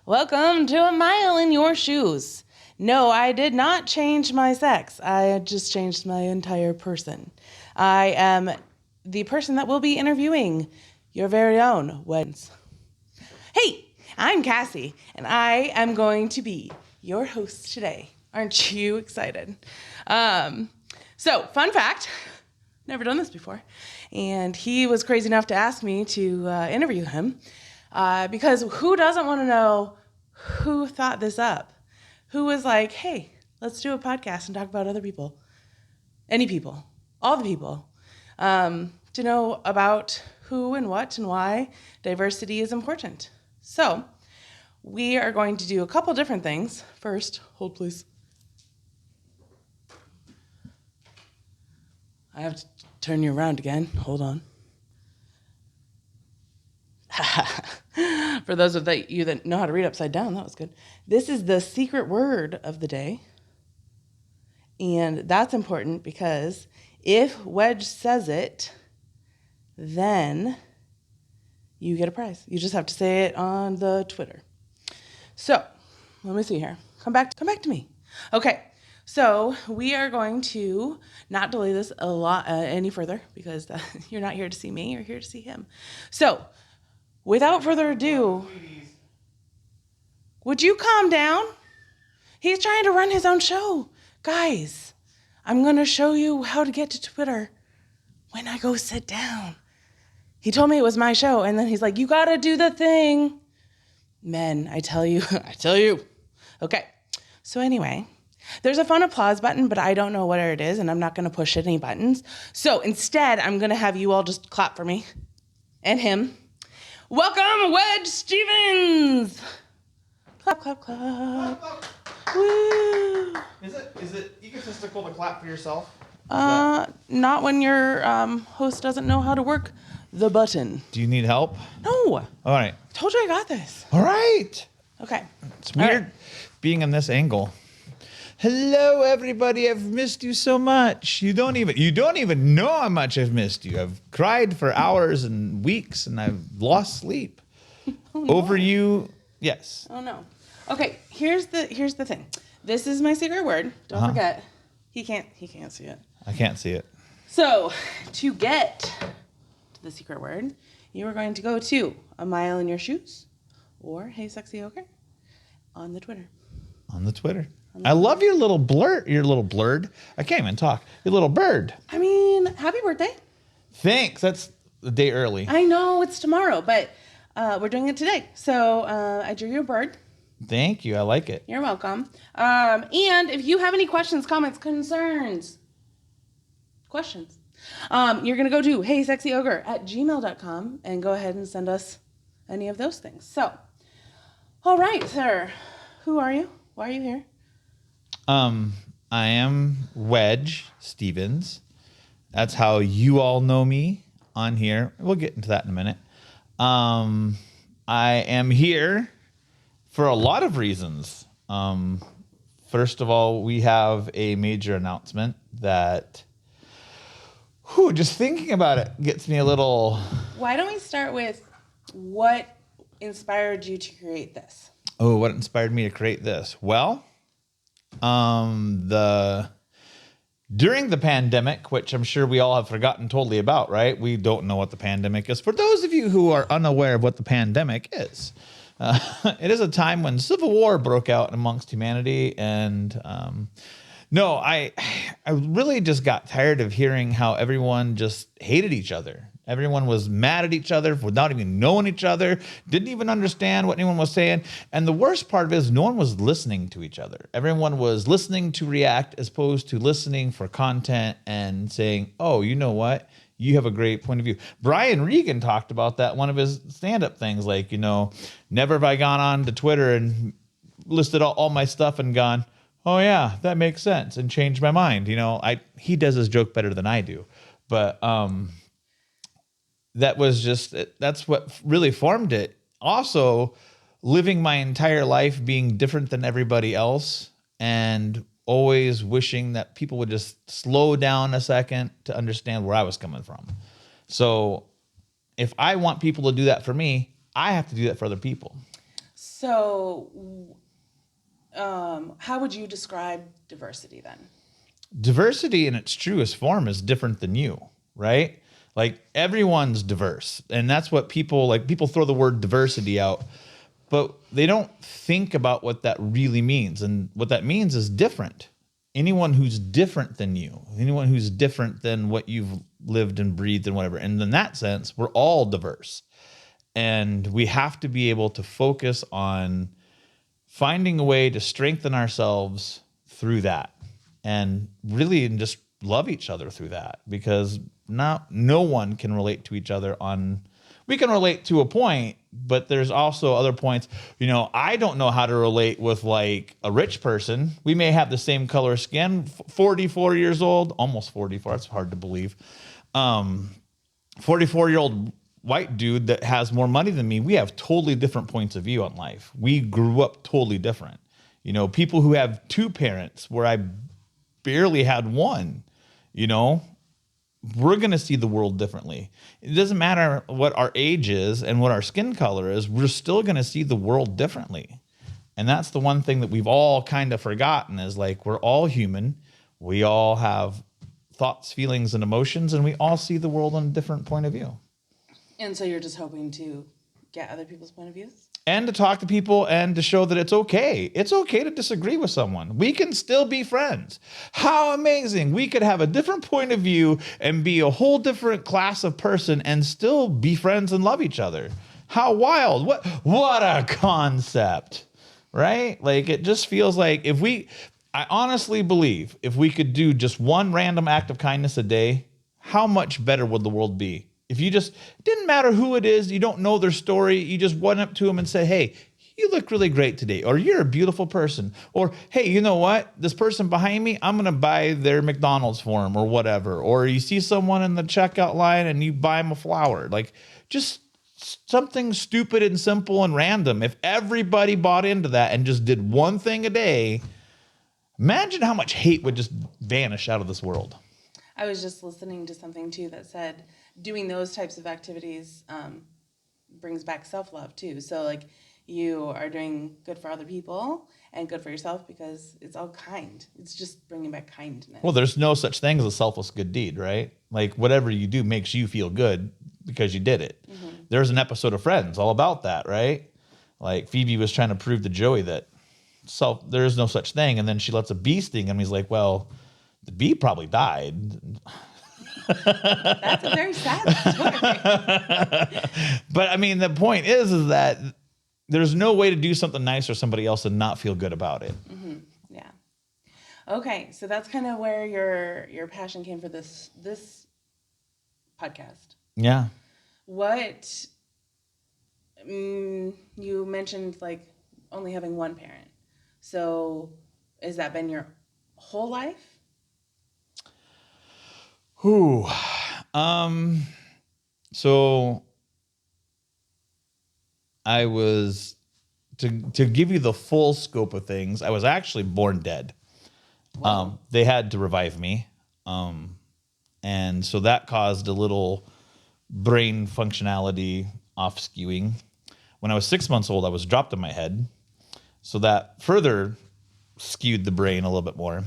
Welcome to A Mile in Your Shoes. No, I did not change my sex. I just changed my entire person. I am the person that will be interviewing your very own wedge. Hey, I'm Cassie, and I am going to be your host today. Aren't you excited? So, fun fact, never done this before, and he was crazy enough to ask me to interview him. Because who doesn't want to know who thought this up? Who was like, hey, let's do a podcast and talk about other people, any people, all the people, to know about who and what and why diversity is important. So we are going to do a couple different things. First, hold please. I have to turn you around again. Hold on. For those of you that know how to read upside down, that was good. This is the secret word of the day. And that's important because if Wedge says it, then you get a prize. You just have to say it on the Twitter. So, let me see here. Come back to me. Okay. So, we are going to not delay this a lot any further because you're not here to see me, you're here to see him. So, without further ado, would you calm down? He's trying to run his own show. Guys, I'm going to show you how to get to Twitter when I go sit down. He told me it was my show, and then he's like, you got to do the thing. Men, I tell you. Okay, so anyway, there's a fun applause button, but I don't know what it is, and I'm not going to push any buttons. So instead, I'm going to have you all just clap for me and him. Welcome, Wedge Stevens! Clap, clap, clap. Woo! Is it egotistical to clap for yourself? Not when your host doesn't know how to work the button. Do you need help? No. All right. Told you I got this. All right. Okay. It's weird being in this angle. Hello, everybody. I've missed you so much. You don't even know how much I've missed you. I've cried for hours and weeks, and I've lost sleep over you. Yes. Oh no. Okay. Here's the thing. This is my secret word. Don't forget. He can't see it. I can't see it. So to get to the secret word, you are going to go to A Mile in Your Shoes or Hey Sexy Ogre on the Twitter. On the Twitter. I love your little blurred. I can't even talk. Your little bird. I mean, happy birthday. Thanks. That's a day early. I know it's tomorrow, but we're doing it today. So I drew you a bird. Thank you. I like it. You're welcome. And if you have any questions, comments, concerns, you're going to go to heysexyogre@gmail.com and go ahead and send us any of those things. So, all right, sir. Who are you? Why are you here? I am Wedge Stevens. That's how you all know me on here. We'll get into that in a minute. I am here for a lot of reasons. First of all, we have a major announcement that, just thinking about it gets me a little... Why don't we start with what inspired you to create this? Oh, what inspired me to create this? Well, during the pandemic, which I'm sure we all have forgotten totally about, right? We don't know what the pandemic is. For those of you who are unaware of what the pandemic is, it is a time when civil war broke out amongst humanity. And I really just got tired of hearing how everyone just hated each other. Everyone was mad at each other without even knowing each other, didn't even understand what anyone was saying. And the worst part of it is no one was listening to each other. Everyone was listening to react as opposed to listening for content and saying, oh, you know what? You have a great point of view. Brian Regan talked about that, one of his stand-up things, like, never have I gone on to Twitter and listed all my stuff and gone, oh yeah, that makes sense, and changed my mind. He does his joke better than I do. But that's what really formed it. Also, living my entire life being different than everybody else and always wishing that people would just slow down a second to understand where I was coming from. So if I want people to do that for me, I have to do that for other people. So, how would you describe diversity then? Diversity in its truest form is different than you, right? Like everyone's diverse. And that's what people throw the word diversity out, but they don't think about what that really means. And what that means is different. Anyone who's different than you, anyone who's different than what you've lived and breathed and whatever. And in that sense, we're all diverse. And we have to be able to focus on finding a way to strengthen ourselves through that and really just love each other through that, because no one can relate to each other we can relate to a point, but there's also other points. I don't know how to relate with like a rich person. We may have the same color skin, 44 years old, almost 44. That's hard to believe. 44-year-old white dude that has more money than me, we have totally different points of view on life. We grew up totally different. People who have two parents where I barely had one, we're going to see the world differently. It doesn't matter what our age is and what our skin color is, we're still going to see the world differently. And that's the one thing that we've all kind of forgotten is like, we're all human. We all have thoughts, feelings, and emotions, and we all see the world on a different point of view. And so you're just hoping to get other people's point of views? And to talk to people and to show that it's okay. It's okay to disagree with someone. We can still be friends. How amazing. We could have a different point of view and be a whole different class of person and still be friends and love each other. How wild. What a concept, right? Like it just feels like I honestly believe if we could do just one random act of kindness a day, how much better would the world be? If you just, it didn't matter who it is, you don't know their story, you just went up to them and said, hey, you look really great today, or you're a beautiful person, or hey, you know what? This person behind me, I'm going to buy their McDonald's for them or whatever. Or you see someone in the checkout line and you buy them a flower. Like just something stupid and simple and random. If everybody bought into that and just did one thing a day, imagine how much hate would just vanish out of this world. I was just listening to something too that said doing those types of activities brings back self-love too. So like you are doing good for other people and good for yourself because it's all kind. It's just bringing back kindness. Well, there's no such thing as a selfless good deed, right? Like whatever you do makes you feel good because you did it. Mm-hmm. There's an episode of Friends all about that, right? Like Phoebe was trying to prove to Joey that there is no such thing. And then she lets a bee sting him. And he's like, well, the bee probably died. That's a very sad story. But I mean, the point is that there's no way to do something nice for somebody else and not feel good about it. Mm-hmm. Yeah. Okay, so that's kind of where your passion came for this podcast. Yeah. What you mentioned, like only having one parent. So, has that been your whole life? Whew. So I was to give you the full scope of things, I was actually born dead. Wow. They had to revive me. And so that caused a little brain functionality off skewing. When I was 6 months old, I was dropped on my head. So that further skewed the brain a little bit more.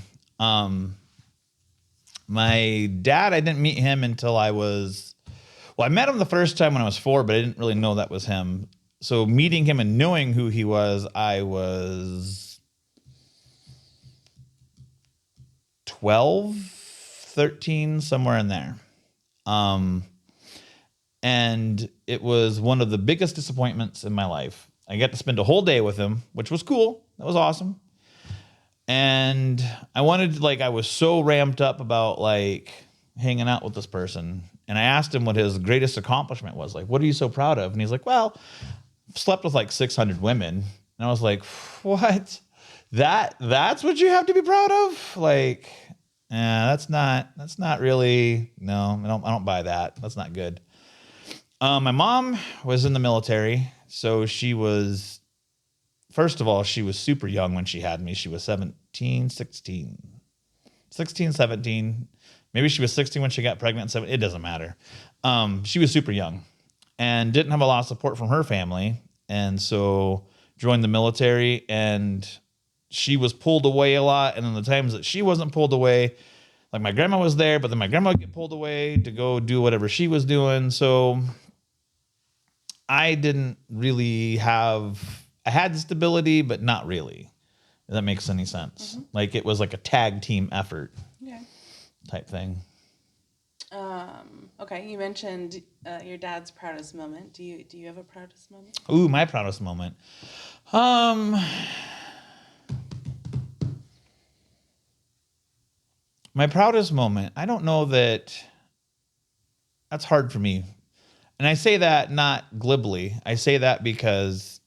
My dad, I didn't meet him until I met him the first time when I was 4, but I didn't really know that was him. So meeting him and knowing who he was, I was 12, 13, somewhere in there. And it was one of the biggest disappointments in my life. I got to spend a whole day with him, which was cool. That was awesome. And I was so ramped up about like hanging out with this person. And I asked him what his greatest accomplishment was. Like, what are you so proud of? And he's like, well, I've slept with like 600 women. And I was like, what? That's what you have to be proud of? Like, that's not really, no, I don't buy that. That's not good. My mom was in the military. So first of all, she was super young when she had me. She was 17. Maybe she was 16 when she got pregnant. It doesn't matter. She was super young and didn't have a lot of support from her family. And so joined the military, and she was pulled away a lot. And then the times that she wasn't pulled away, like my grandma was there, but then my grandma would get pulled away to go do whatever she was doing. So I didn't really I had the stability, but not really. If that makes any sense. Mm-hmm. Like it was like a tag team effort Okay. type thing. Okay, you mentioned your dad's proudest moment. Do you have a proudest moment? Ooh, my proudest moment. My proudest moment. I don't know that. That's hard for me. And I say that not glibly. I say that because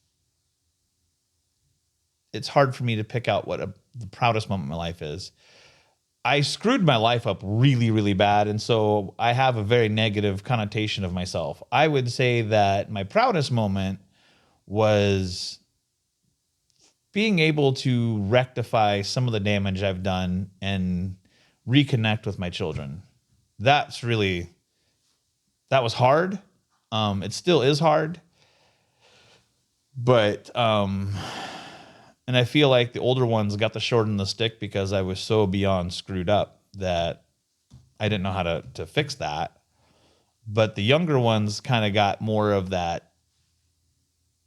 it's hard for me to pick out what the proudest moment in my life is. I screwed my life up really, really bad. And so I have a very negative connotation of myself. I would say that my proudest moment was being able to rectify some of the damage I've done and reconnect with my children. That was hard. It still is hard. But, and I feel like the older ones got the short end of the stick because I was so beyond screwed up that I didn't know how to fix that. But the younger ones kind of got more of that.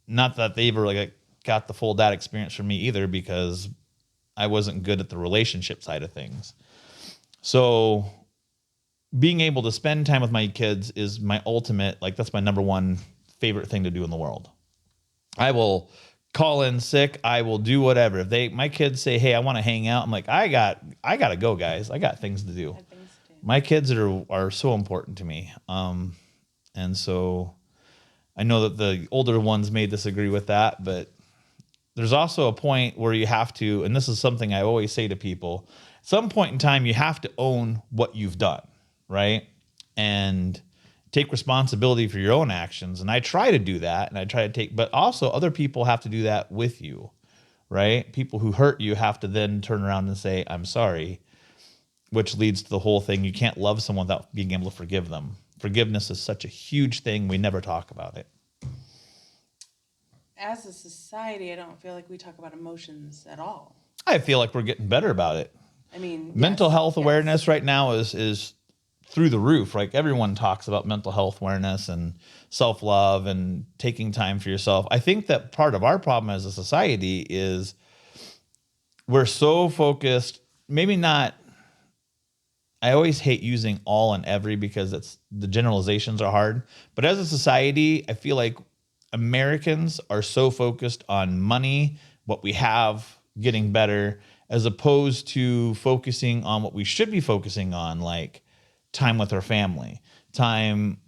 Not that they ever like got the full dad experience from me either, because I wasn't good at the relationship side of things. So being able to spend time with my kids is my ultimate, like that's my number one favorite thing to do in the world. I will call in sick. I will do whatever. If my kids say, "Hey, I want to hang out," I'm like, I got to go, guys. I got things to do. My kids are so important to me. And so I know that the older ones may disagree with that, but there's also a point where you have to, and this is something I always say to people, at some point in time, you have to own what you've done, right? And take responsibility for your own actions. And I try to do that. And I try to but also other people have to do that with you, right? People who hurt you have to then turn around and say, "I'm sorry," which leads to the whole thing. You can't love someone without being able to forgive them. Forgiveness is such a huge thing. We never talk about it. As a society, I don't feel like we talk about emotions at all. I feel like we're getting better about it. I mean, mental health awareness right now is through the roof. Like everyone talks about mental health awareness and self-love and taking time for yourself. I think that part of our problem as a society is we're so focused, maybe not, I always hate using all and every because the generalizations are hard. But as a society, I feel like Americans are so focused on money, what we have, getting better, as opposed to focusing on what we should be focusing on, like time with our family, time,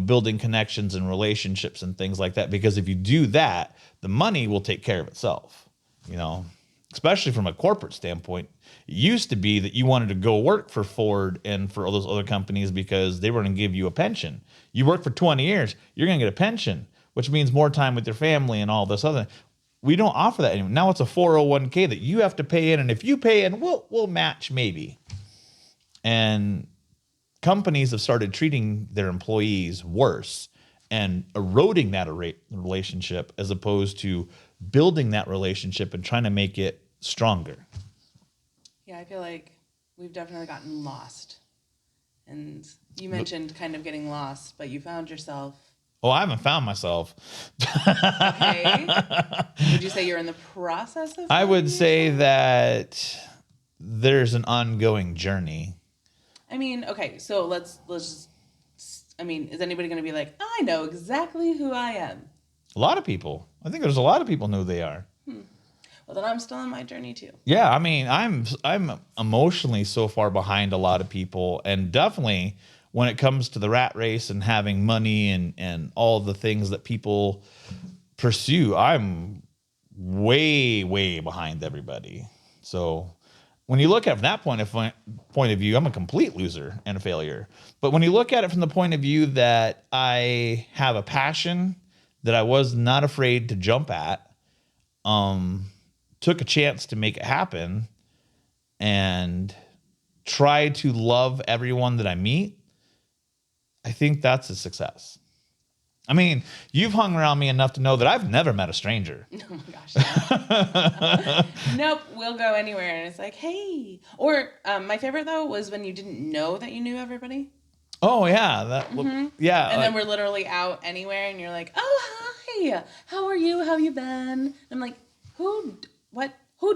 building connections and relationships and things like that. Because if you do that, the money will take care of itself, especially from a corporate standpoint. It used to be that you wanted to go work for Ford and for all those other companies because they were going to give you a pension. You work for 20 years, you're going to get a pension, which means more time with your family and all this other. We don't offer that anymore. Now it's a 401k that you have to pay in, and if you pay in, we'll match maybe. And companies have started treating their employees worse and eroding that relationship as opposed to building that relationship and trying to make it stronger. Yeah, I feel like we've definitely gotten lost. And you mentioned kind of getting lost, but you found yourself. Oh, I haven't found myself. Okay. Would you say you're in the process of? I would say that there's an ongoing journey. I mean, okay, so let's just, is anybody going to be like, I know exactly who I am? A lot of people. I think there's a lot of people know who they are. Well, then I'm still on my journey too. Yeah, I mean, I'm emotionally so far behind a lot of people, and definitely when it comes to the rat race and having money and all the things that people pursue, I'm way, way behind everybody. So when you look at it from that point of view, I'm a complete loser and a failure. But when you look at it from the point of view that I have a passion that I was not afraid to jump at, took a chance to make it happen, and try to love everyone that I meet, I think that's a success. I mean, you've hung around me enough to know that I've never met a stranger. Oh my gosh. Nope. We'll go anywhere and it's like, hey. Or my favorite though was when you didn't know that you knew everybody. Oh yeah, yeah. And then we're literally out anywhere and you're like, oh hi, how are you? How you been? And I'm like, who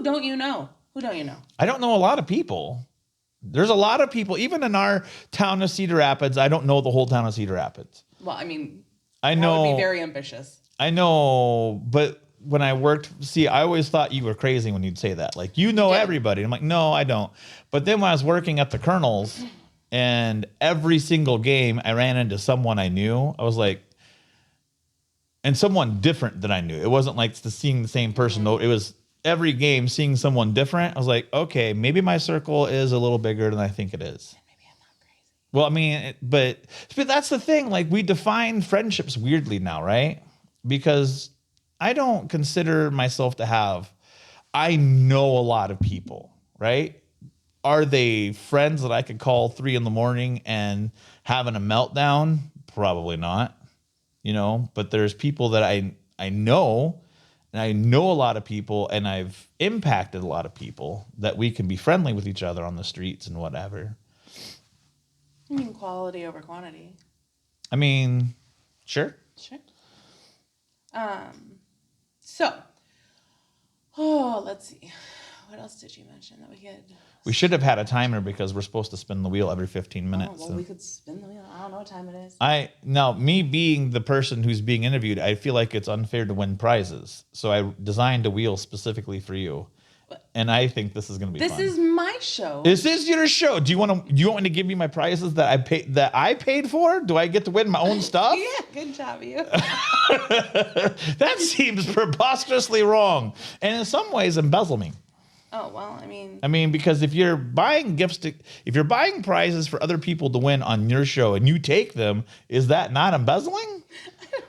don't you know? Who don't you know? I don't know a lot of people. There's a lot of people, even in our town of Cedar Rapids. I don't know the whole town of Cedar Rapids. Well, I mean, I that know. would be very ambitious. I know, but when I worked, I always thought you were crazy when you'd say that. Like, you know everybody. I'm like, no, I don't. But then when I was working at the Colonels, and every single game I ran into someone I knew, I was like, and someone different than I knew. It wasn't like seeing the same person, though. It was every game seeing someone different. I was like, okay, maybe my circle is a little bigger than I think it is. Maybe I'm not crazy. Well, I mean, but that's the thing. Like, we define friendships weirdly now, right? Because I don't consider myself to have, I know a lot of people, right? Are they friends that I could call 3 a.m. and having a meltdown? Probably not, but there's people that I know, and I know a lot of people, and I've impacted a lot of people that we can be friendly with each other on the streets and whatever. I mean, quality over quantity. I mean, sure. Sure. So, let's see. What else did you mention that we could? We should have had a timer because we're supposed to spin the wheel every 15 minutes. Well, we could spin the wheel. I don't know what time it is. Me being the person who's being interviewed, I feel like it's unfair to win prizes. So I designed a wheel specifically for you. And I think this is going to be fun. This is my show. This is your show. Do you want me to give me my prizes that I paid for? Do I get to win my own stuff? Yeah, good job, you. That seems preposterously wrong, and in some ways embezzling. Oh, well, I mean, because if you're buying if you're buying prizes for other people to win on your show and you take them, is that not embezzling?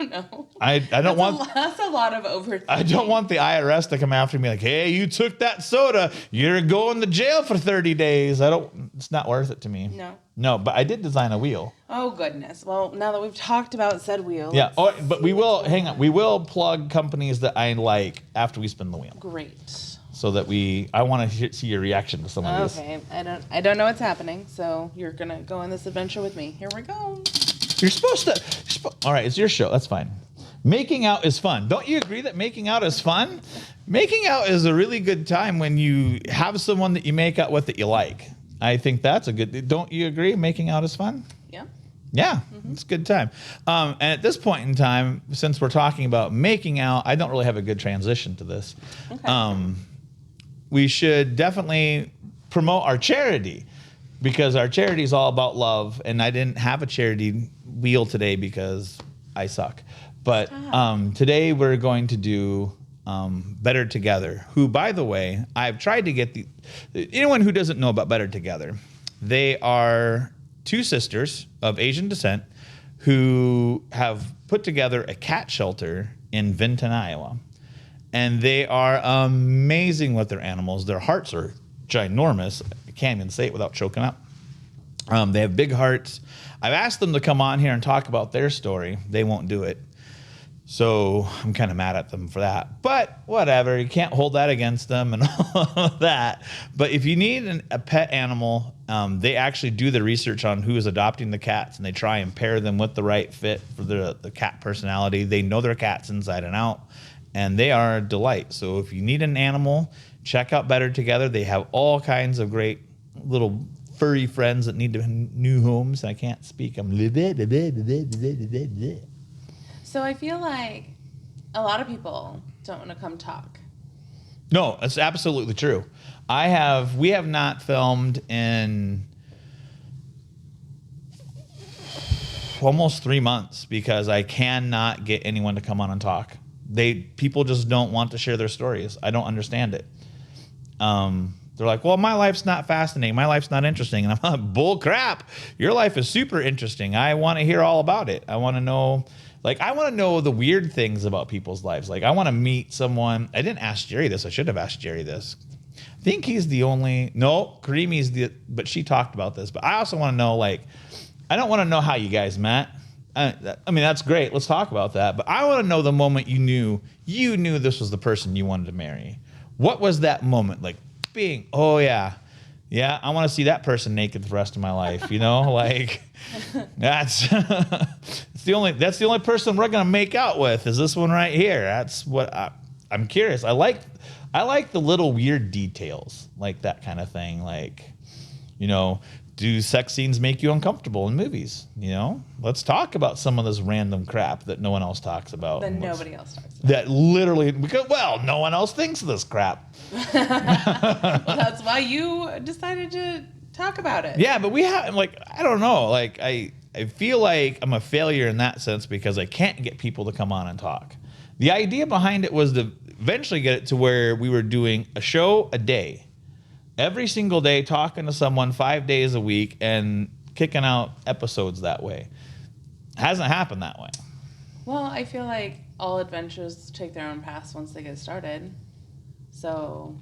I don't know. I don't want. That's a lot of overthinking. I don't want the IRS to come after me like, hey, you took that soda, you're going to jail for 30 days. It's not worth it to me. No, but I did design a wheel. Oh, goodness. Well, now that we've talked about said wheel. Yeah. Oh, but we will plug companies that I like after we spin the wheel. Great. So that I want to see your reaction to some of these. Okay, I don't know what's happening, so you're gonna go on this adventure with me. Here we go. You're supposed to. All right, it's your show. That's fine. Making out is fun. Don't you agree that making out is fun? Making out is a really good time when you have someone that you make out with that you like. I think that's a good. Don't you agree? Making out is fun. Yeah. Yeah, It's a good time. And at this point in time, since we're talking about making out, I don't really have a good transition to this. Okay. We should definitely promote our charity because our charity is all about love. And I didn't have a charity wheel today because I suck. But today we're going to do Better Together, who, by the way, I've tried to get anyone who doesn't know about Better Together. They are 2 sisters of Asian descent who have put together a cat shelter in Vinton, Iowa. And they are amazing with their animals. Their hearts are ginormous. I can't even say it without choking up. They have big hearts. I've asked them to come on here and talk about their story. They won't do it. So I'm kind of mad at them for that. But whatever. You can't hold that against them and all of that. But if you need a pet animal, they actually do the research on who is adopting the cats, and they try and pair them with the right fit for the cat personality. They know their cats inside and out. And they are a delight. So if you need an animal, check out Better Together. They have all kinds of great little furry friends that need new homes. I can't speak. So I feel like a lot of people don't want to come talk. No, it's absolutely true. We have not filmed in almost 3 months because I cannot get anyone to come on and talk. People just don't want to share their stories. I don't understand it. They're like, well, my life's not fascinating. My life's not interesting. And I'm like, bull crap. Your life is super interesting. I want to hear all about it. I want to know the weird things about people's lives. Like, I want to meet someone. I didn't ask Jerry this. I should have asked Jerry this. I think he's the only, no, Karimi's but she talked about this. But I also want to know, I don't want to know how you guys met. I mean, that's great. Let's talk about that. But I want to know the moment you knew this was the person you wanted to marry. What was that moment? Like being, oh yeah, I want to see that person naked the rest of my life. You know, like that's that's the only person we're gonna make out with is this one right here. That's what I'm curious. I like the little weird details, like that kind of thing. Like, you know, do sex scenes make you uncomfortable in movies? You know, let's talk about some of this random crap that no one else talks about. That nobody else talks about. That literally, because, well, no one else thinks of this crap. Well, that's why you decided to talk about it. Yeah, but we have, like, I don't know. Like, I feel like I'm a failure in that sense because I can't get people to come on and talk. The idea behind it was to eventually get it to where we were doing a show a day. Every single day, talking to someone 5 days a week and kicking out episodes that way. Hasn't happened that way. Well, I feel like all adventures take their own paths once they get started. So.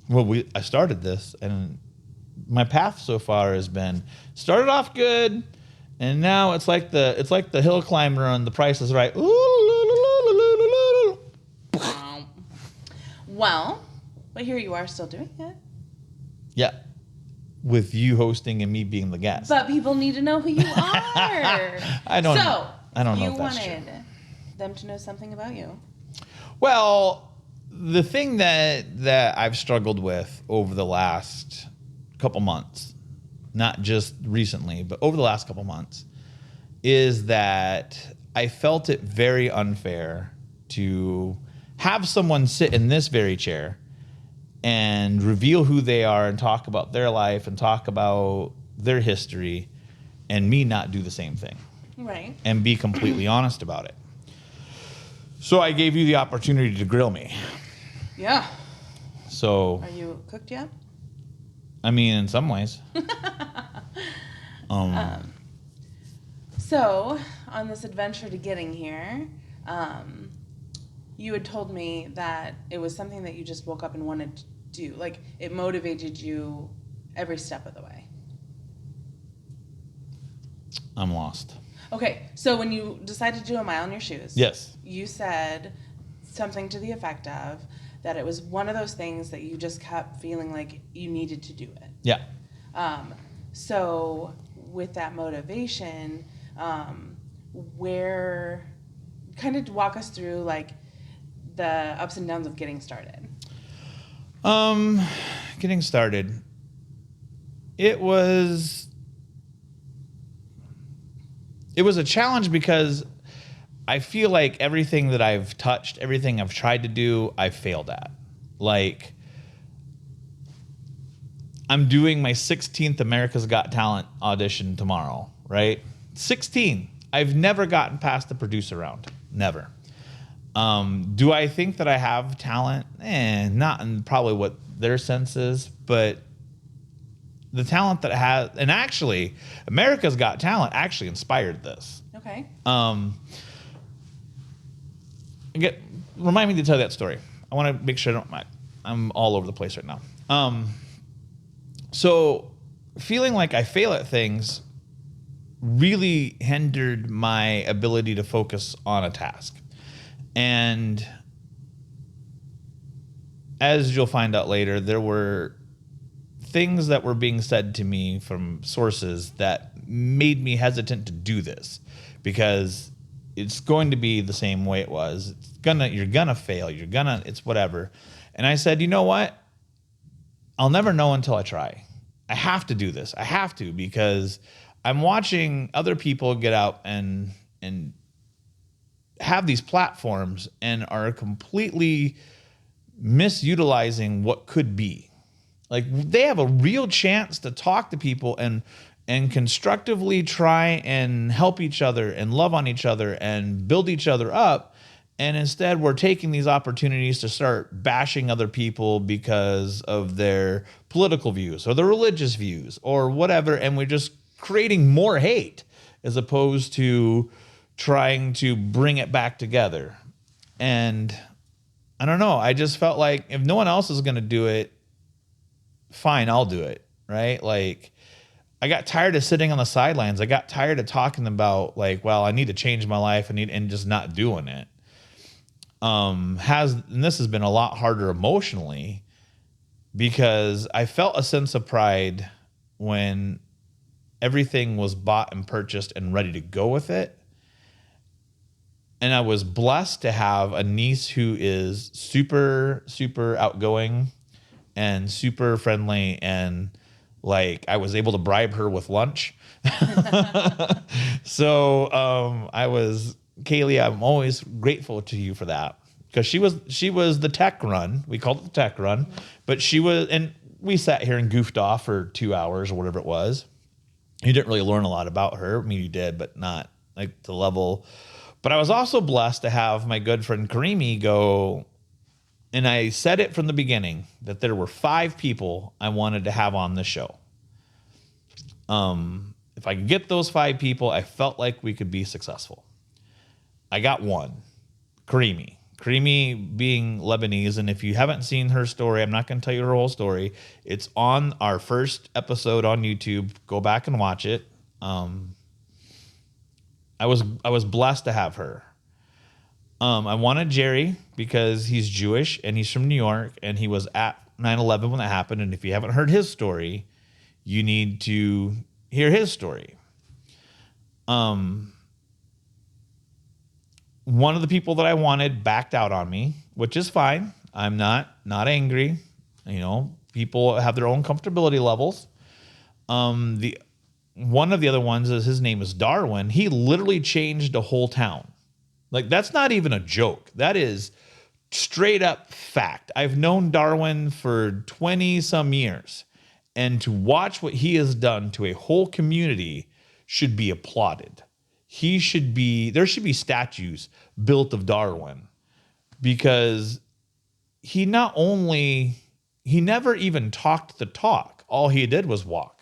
Well, I started this, and my path so far has been started off good, and now it's like the hill climber on The Price is Right. Well, but here you are still doing it. Yeah, with you hosting and me being the guest. But people need to know who you are. I don't know if that's true. You wanted them to know something about you. Well, the thing that I've struggled with over the last couple months, not just recently, but over the last couple months, is that I felt it very unfair to have someone sit in this very chair and reveal who they are and talk about their life and talk about their history, and me not do the same thing. Right. And be completely honest about it. So I gave you the opportunity to grill me. Yeah. So. Are you cooked yet? I mean, in some ways. So, on this adventure to getting here, you had told me that it was something that you just woke up and wanted to do. Like, it motivated you every step of the way. I'm lost. Okay, so when you decided to do a mile in your shoes, yes, you said something to the effect of that it was one of those things that you just kept feeling like you needed to do it. Yeah. So with that motivation, where kind of walk us through like the ups and downs of getting started. Getting started. It was a challenge because I feel like everything that I've touched, everything I've tried to do, I've failed at. Like, I'm doing my 16th America's Got Talent audition tomorrow, right? 16. I've never gotten past the producer round. Never. Do I think that I have talent? Not in probably what their sense is, but the talent that I have, and actually, America's Got Talent actually inspired this. Okay. Remind me to tell that story. I want to make sure I'm all over the place right now. So feeling like I fail at things really hindered my ability to focus on a task. And as you'll find out later, there were things that were being said to me from sources that made me hesitant to do this because it's going to be the same way it was. You're gonna fail. It's whatever. And I said, you know what? I'll never know until I try. I have to do this. I have to, because I'm watching other people get out and have these platforms and are completely misutilizing what could be. Like, they have a real chance to talk to people and constructively try and help each other and love on each other and build each other up. And instead, we're taking these opportunities to start bashing other people because of their political views or their religious views or whatever. And we're just creating more hate as opposed to trying to bring it back together. And I don't know. I just felt like if no one else is going to do it, fine, I'll do it. Right? Like, I got tired of sitting on the sidelines. I got tired of talking about like, well, I need to change my life and just not doing it. And this has been a lot harder emotionally because I felt a sense of pride when everything was bought and purchased and ready to go with it. And I was blessed to have a niece who is super, super outgoing and super friendly. And like, I was able to bribe her with lunch. So Kaylee, I'm always grateful to you for that. Because she was the tech run. We called it the tech run. But and we sat here and goofed off for 2 hours or whatever it was. You didn't really learn a lot about her. I mean, you did, but not like the level. But I was also blessed to have my good friend Karimi go, and I said it from the beginning, that there were 5 people I wanted to have on the show. If I could get those 5 people, I felt like we could be successful. I got one, Karimi. Karimi being Lebanese, and if you haven't seen her story, I'm not going to tell you her whole story. It's on our first episode on YouTube. Go back and watch it. I was blessed to have her. I wanted Jerry because he's Jewish and he's from New York and he was at 9/11 when that happened. And if you haven't heard his story, you need to hear his story. One of the people that I wanted backed out on me, which is fine. I'm not angry. You know, people have their own comfortability levels. One of the other ones is his name is Darwin. He literally changed a whole town. Like, that's not even a joke. That is straight up fact. I've known Darwin for 20 some years, and to watch what he has done to a whole community should be applauded. There should be statues built of Darwin, because he never even talked the talk. All he did was walk.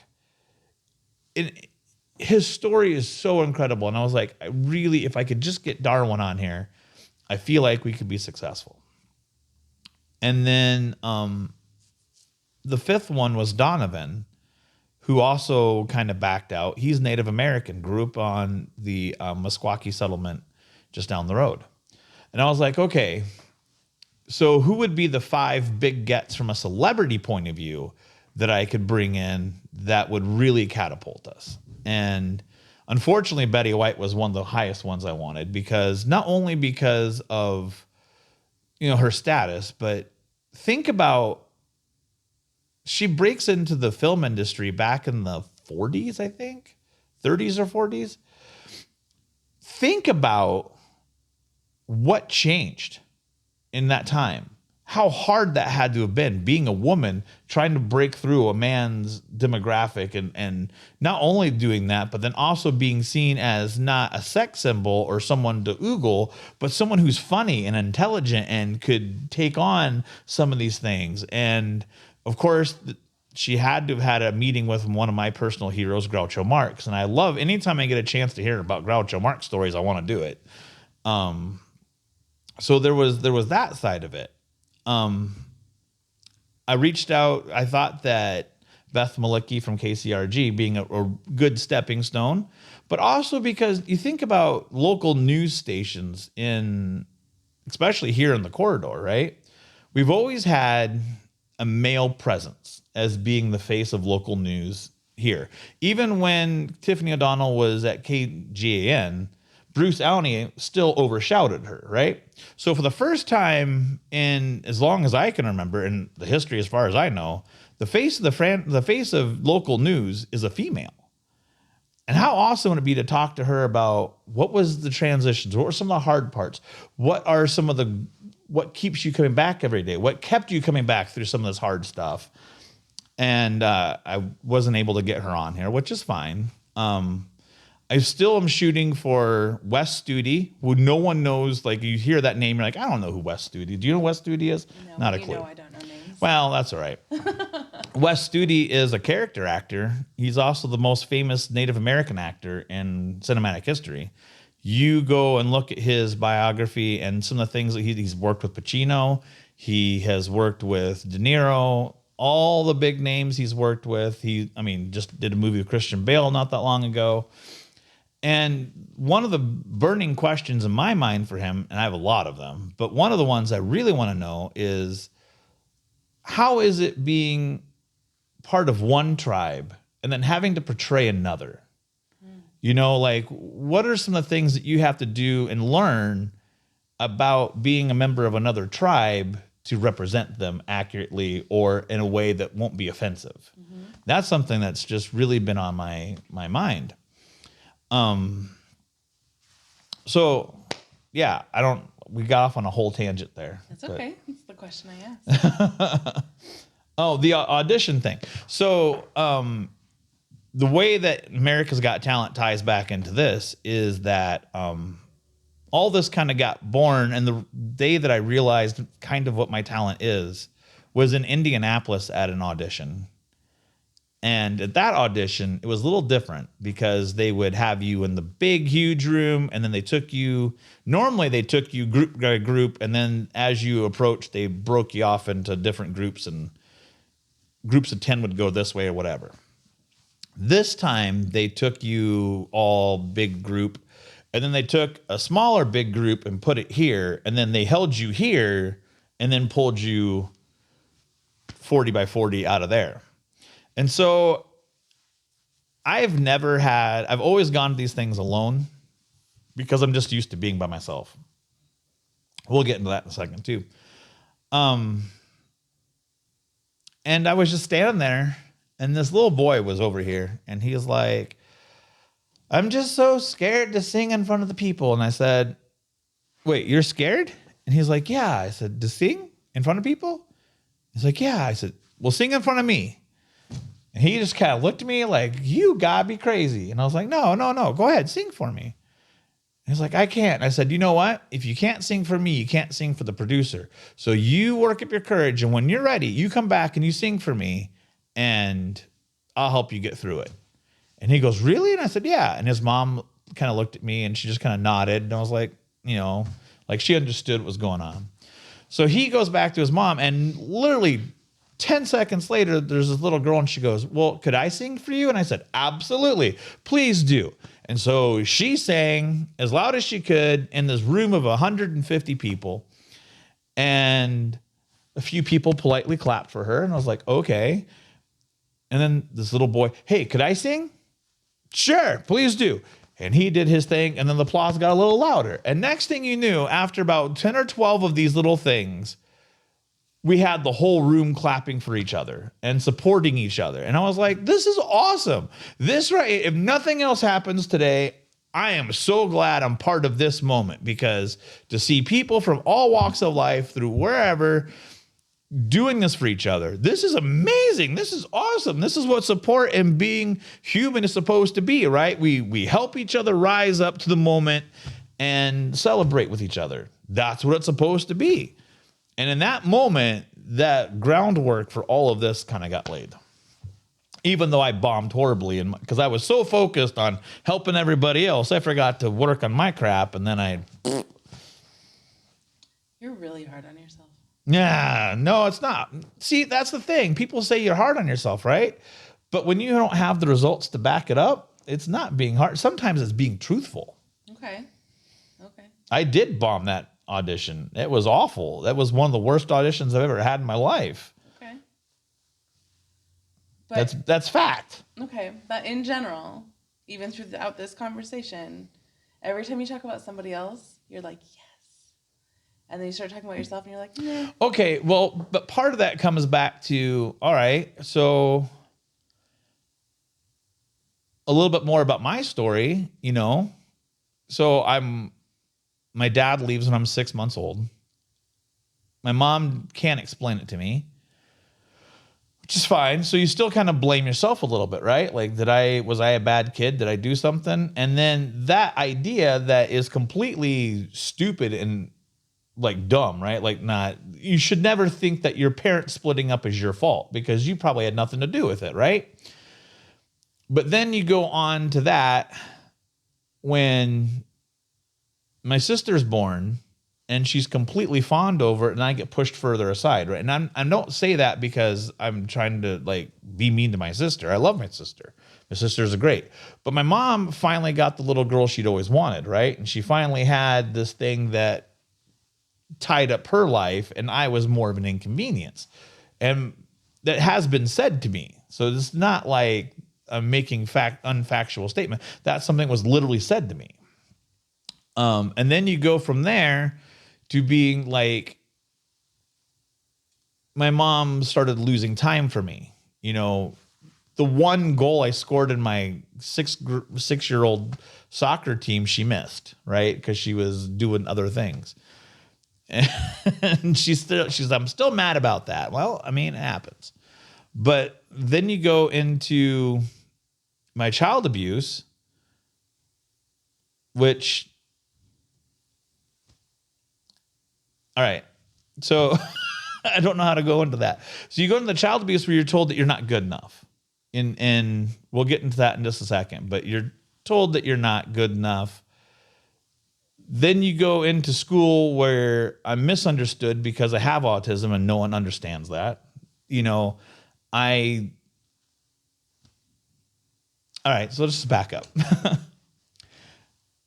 His story is so incredible. And I was like, if I could just get Darwin on here, I feel like we could be successful. And then the 5th one was Donovan, who also kind of backed out. He's Native American, grew up on the Meskwaki settlement just down the road. And I was like, okay, so who would be the 5 big gets from a celebrity point of view that I could bring in that would really catapult us? And unfortunately, Betty White was one of the highest ones I wanted, because not only because of, her status, but think about, she breaks into the film industry back in the 40s, I think, 30s or 40s. Think about what changed in that time. How hard that had to have been, being a woman trying to break through a man's demographic, and not only doing that, but then also being seen as not a sex symbol or someone to oogle, but someone who's funny and intelligent and could take on some of these things. And of course, she had to have had a meeting with one of my personal heroes, Groucho Marx. And I love, anytime I get a chance to hear about Groucho Marx stories, I want to do it. So there was that side of it. I reached out. I thought that Beth Malicki from KCRG being a good stepping stone, but also because you think about local news stations especially here in the corridor, right? We've always had a male presence as being the face of local news here. Even when Tiffany O'Donnell was at KGAN, Bruce Alney still overshadowed her, right? So for the first time in as long as I can remember in the history, as far as I know, the face of local news is a female. And how awesome would it be to talk to her about what was the transitions, what were some of the hard parts, what keeps you coming back every day, what kept you coming back through some of this hard stuff. And I wasn't able to get her on here, which is fine. I still am shooting for Wes Studi, who no one knows. Like, you hear that name, you're like, I don't know who Wes Studi. Do you know who Wes Studi is? No, not a clue. I don't know names. Well, that's all right. Wes Studi is a character actor. He's also the most famous Native American actor in cinematic history. You go and look at his biography and some of the things that he's worked with Pacino. He has worked with De Niro. all the big names he's worked with. Just did a movie with Christian Bale not that long ago. And one of the burning questions in my mind for him, and I have a lot of them, but one of the ones I really want to know is, how is it being part of one tribe and then having to portray another? What are some of the things that you have to do and learn about being a member of another tribe to represent them accurately or in a way that won't be offensive? That's something that's just really been on my mind. We got off on a whole tangent there. That's okay. That's the question I asked. Oh, the audition thing. So, the way that America's Got Talent ties back into this is that all this kind of got born, and the day that I realized kind of what my talent is was in Indianapolis at an audition. And at that audition, it was a little different because they would have you in the big, huge room, and then they took you group by group, and then as you approached, they broke you off into different groups, and groups of 10 would go this way or whatever. This time, they took you all big group, and then they took a smaller big group and put it here, and then they held you here and then pulled you 40 by 40 out of there. And so I've always gone to these things alone because I'm just used to being by myself. We'll get into that in a second too. And I was just standing there, and this little boy was over here, and he was like, "I'm just so scared to sing in front of the people." And I said, "Wait, you're scared?" And he's like, "Yeah." I said, "To sing in front of people?" He's like, "Yeah." I said, "Well, sing in front of me." And he just kind of looked at me like, "You gotta be crazy." And I was like, No. Go ahead, sing for me. And he's like, "I can't." And I said, "You know what? If you can't sing for me, you can't sing for the producer. So you work up your courage, and when you're ready, you come back and you sing for me, and I'll help you get through it." And he goes, "Really?" And I said, "Yeah." And his mom kind of looked at me, and she just kind of nodded. And I was like, like she understood what was going on. So he goes back to his mom, and literally 10 seconds later, there's this little girl, and she goes, "Well, could I sing for you?" And I said, "Absolutely. Please do." And so she sang as loud as she could in this room of 150 people. And a few people politely clapped for her. And I was like, okay. And then this little boy, "Hey, could I sing?" "Sure, please do." And he did his thing. And then the applause got a little louder. And next thing you knew, after about 10 or 12 of these little things, we had the whole room clapping for each other and supporting each other. And I was like, this is awesome. If nothing else happens today, I am so glad I'm part of this moment, because to see people from all walks of life through wherever doing this for each other, this is amazing. This is awesome. This is what support and being human is supposed to be, right? We help each other rise up to the moment and celebrate with each other. That's what it's supposed to be. And in that moment, that groundwork for all of this kind of got laid. Even though I bombed horribly, because I was so focused on helping everybody else, I forgot to work on my crap. And then You're really hard on yourself. Yeah, no, it's not. See, that's the thing. People say you're hard on yourself, right? But when you don't have the results to back it up, it's not being hard. Sometimes it's being truthful. Okay. I did bomb that audition. It was awful. That was one of the worst auditions I've ever had in my life. Okay. But, that's fact. Okay. But in general, even throughout this conversation, every time you talk about somebody else, you're like, yes. And then you start talking about yourself and you're like, nah. Okay. Well, but part of that comes back to, all right, so a little bit more about my story, So my dad leaves when I'm 6 months old. My mom can't explain it to me, which is fine. So you still kind of blame yourself a little bit, right? Like, was I a bad kid? Did I do something? And then that idea that is completely stupid and like dumb, right? Like, you should never think that your parents splitting up is your fault, because you probably had nothing to do with it, right? But then you go on to that when my sister's born, and she's completely fond over it, and I get pushed further aside, right? And I don't say that because I'm trying to like be mean to my sister. I love my sister. My sisters are great. But my mom finally got the little girl she'd always wanted, right? And she finally had this thing that tied up her life, and I was more of an inconvenience. And that has been said to me. So it's not like I'm making unfactual statement. That's something that was literally said to me. And then you go from there to being like, my mom started losing time for me. You know, the one goal I scored in my 6-year-old soccer team, she missed, right? Because she was doing other things. And I'm still mad about that. Well, I mean, it happens. But then you go into my child abuse, which, all right. So I don't know how to go into that. So you go into the child abuse where you're told that you're not good enough. And we'll get into that in just a second, but you're told that you're not good enough. Then you go into school where I'm misunderstood because I have autism and no one understands that. You know, all right, so let's just back up.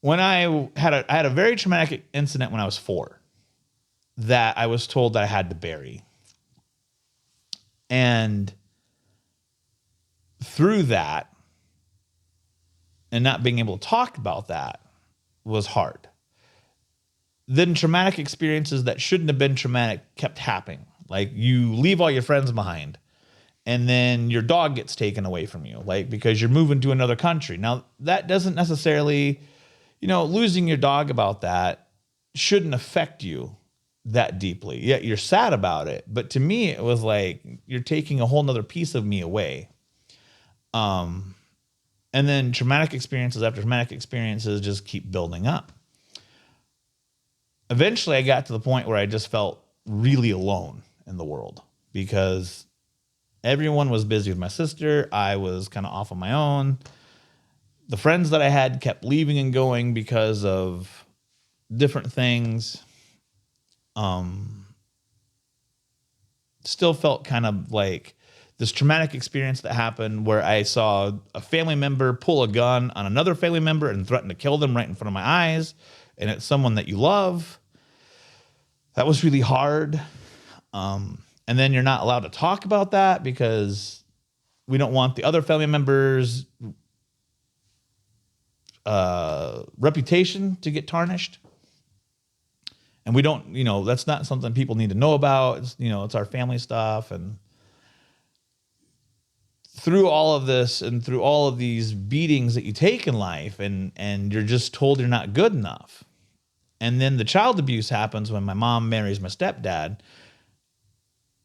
When I had a very traumatic incident when I was 4 that I was told that I had to bury. And through that and not being able to talk about that was hard. Then traumatic experiences that shouldn't have been traumatic kept happening. Like you leave all your friends behind and then your dog gets taken away from you, like because you're moving to another country. Now that doesn't necessarily, losing your dog about that shouldn't affect you that deeply. Yet you're sad about it. But to me, it was like you're taking a whole nother piece of me away. And then traumatic experiences after traumatic experiences just keep building up. Eventually, I got to the point where I just felt really alone in the world because everyone was busy with my sister. I was kind of off on my own. The friends that I had kept leaving and going because of different things. Still felt kind of like this traumatic experience that happened where I saw a family member pull a gun on another family member and threaten to kill them right in front of my eyes. And it's someone that you love. That was really hard. And then you're not allowed to talk about that because we don't want the other family members' reputation to get tarnished. And we don't, that's not something people need to know about. It's our family stuff. And through all of this and through all of these beatings that you take in life and you're just told you're not good enough. And then the child abuse happens when my mom marries my stepdad.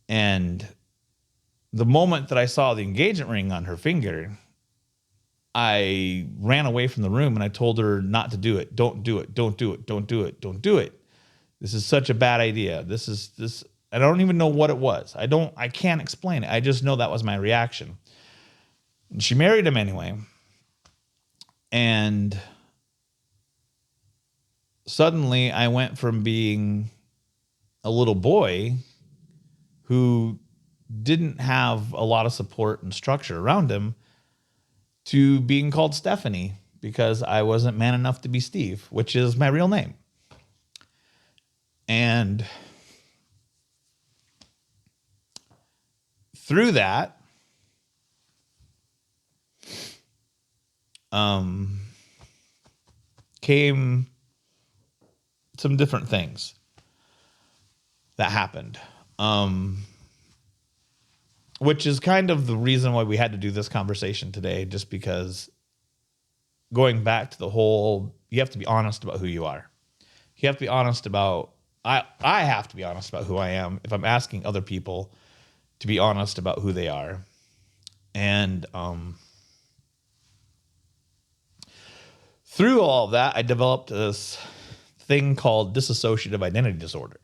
And the moment that I saw the engagement ring on her finger, I ran away from the room and I told her not to do it. Don't do it. Don't do it. Don't do it. Don't do it. This is such a bad idea. This. I don't even know what it was. I can't explain it. I just know that was my reaction. And she married him anyway. And suddenly I went from being a little boy who didn't have a lot of support and structure around him to being called Stephanie because I wasn't man enough to be Steve, which is my real name. And through that, came some different things that happened. Which is kind of the reason why we had to do this conversation today, just because going back to the whole, you have to be honest about who you are. You have to be honest about, I have to be honest about who I am if I'm asking other people to be honest about who they are. And through all of that, I developed this thing called dissociative identity disorder,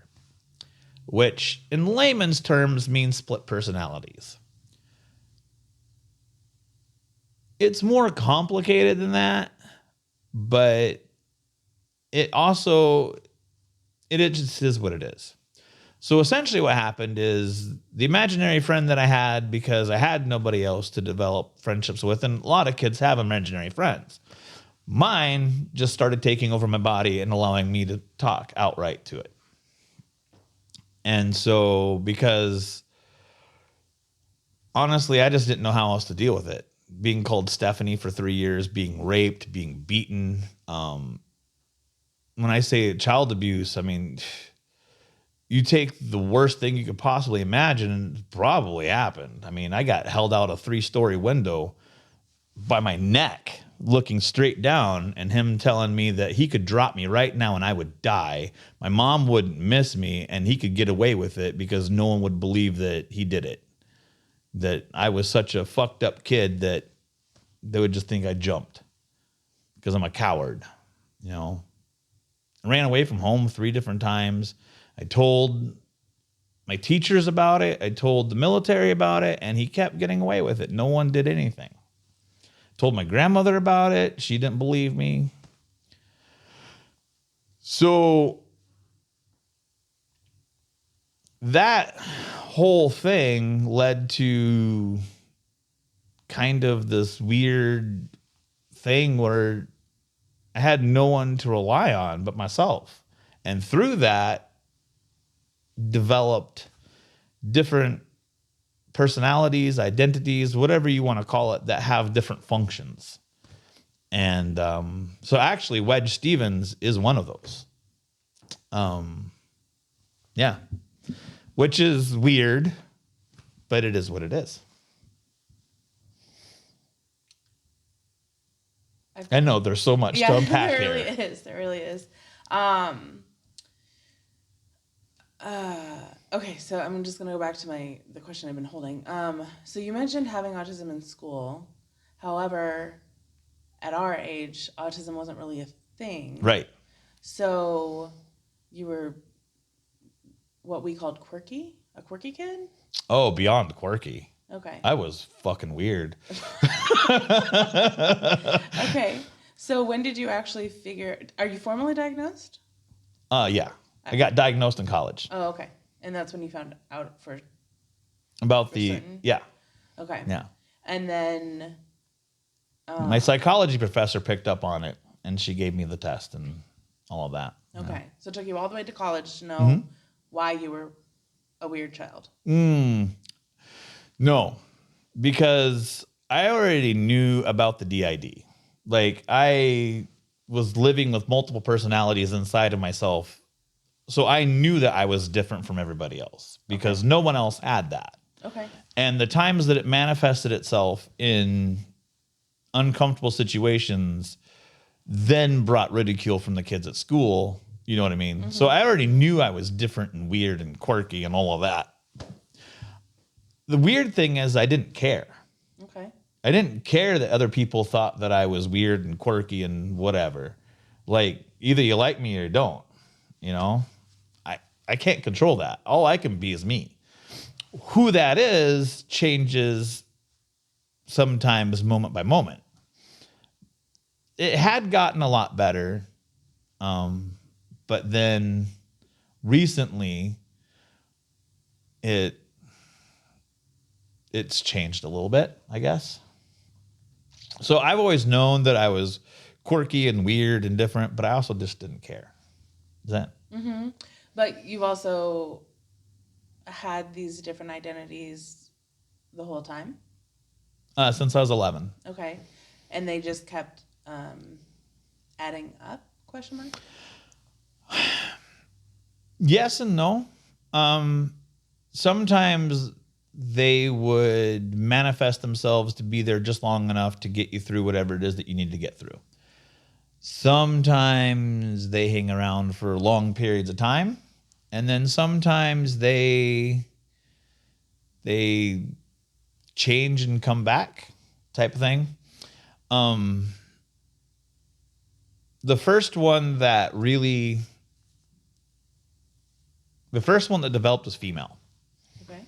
which in layman's terms means split personalities. It's more complicated than that, but it also it just is what it is. So essentially what happened is the imaginary friend that I had, because I had nobody else to develop friendships with, and a lot of kids have imaginary friends. Mine just started taking over my body and allowing me to talk outright to it. And so, because honestly, I just didn't know how else to deal with it. Being called Stephanie for 3 years, being raped, being beaten. When I say child abuse, I mean, you take the worst thing you could possibly imagine, and it probably happened. I mean, I got held out a 3-story window by my neck, looking straight down, and him telling me that he could drop me right now and I would die. My mom wouldn't miss me, and he could get away with it because no one would believe that he did it. That I was such a fucked up kid that they would just think I jumped because I'm a coward, you know. I ran away from home 3 different times. I told my teachers about it. I told the military about it, and he kept getting away with it. No one did anything. Told my grandmother about it. She didn't believe me. So that whole thing led to kind of this weird thing where I had no one to rely on but myself. And through that, developed different personalities, identities, whatever you want to call it, that have different functions. And so actually Wedge Stevens is one of those. Yeah. Which is weird, but it is what it is. I know there's so much to unpack there really here. is. There really is. Okay, so I'm just gonna go back to the question I've been holding. So you mentioned having autism in school. However, at our age, autism wasn't really a thing. Right. So you were what we called quirky? A quirky kid? Oh, beyond quirky. Okay. I was fucking weird. Okay. So when did you actually are you formally diagnosed? Yeah. I got diagnosed in college. Oh, okay. And that's when you found out About certain? Yeah. Okay. Yeah. And then My psychology professor picked up on it, and she gave me the test and all of that. Okay. Yeah. So it took you all the way to college to know why you were a weird child. No, because I already knew about the d.i.d. Like, I was living with multiple personalities inside of myself. So I knew that I was different from everybody else because no one else had that. Okay. And the times that it manifested itself in uncomfortable situations then brought ridicule from the kids at school. You know what I mean? Mm-hmm. So I already knew I was different and weird and quirky and all of that. The weird thing is I didn't care. Okay. I didn't care that other people thought that I was weird and quirky and whatever. Like, either you like me or you don't, you know? I can't control that. All I can be is me. Who that is changes sometimes moment by moment. It had gotten a lot better, but then recently it's changed a little bit, I guess. So I've always known that I was quirky and weird and different, but I also just didn't care. Is that? Mm-hmm. But you've also had these different identities the whole time? Since I was 11. Okay. And they just kept adding up, question mark? Yes and no. Sometimes they would manifest themselves to be there just long enough to get you through whatever it is that you need to get through. Sometimes they hang around for long periods of time, and then sometimes they change and come back, type of thing. The first one that developed was female. Okay.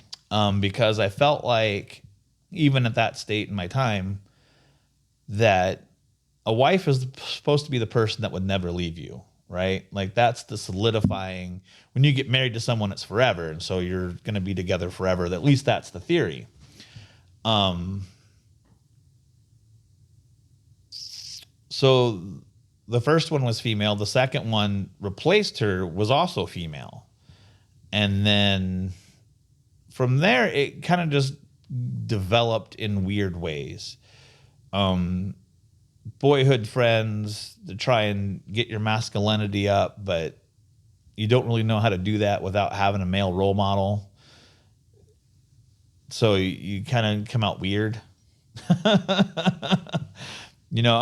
Because I felt like, even at that state in my time, that a wife is supposed to be the person that would never leave you, right? Like that's the solidifying. When you get married to someone, it's forever, and so you're going to be together forever. At least that's the theory. So the first one was female. The second one replaced her was also female, and then from there it kind of just developed in weird ways. Boyhood friends to try and get your masculinity up, but you don't really know how to do that without having a male role model. So you kind of come out weird. I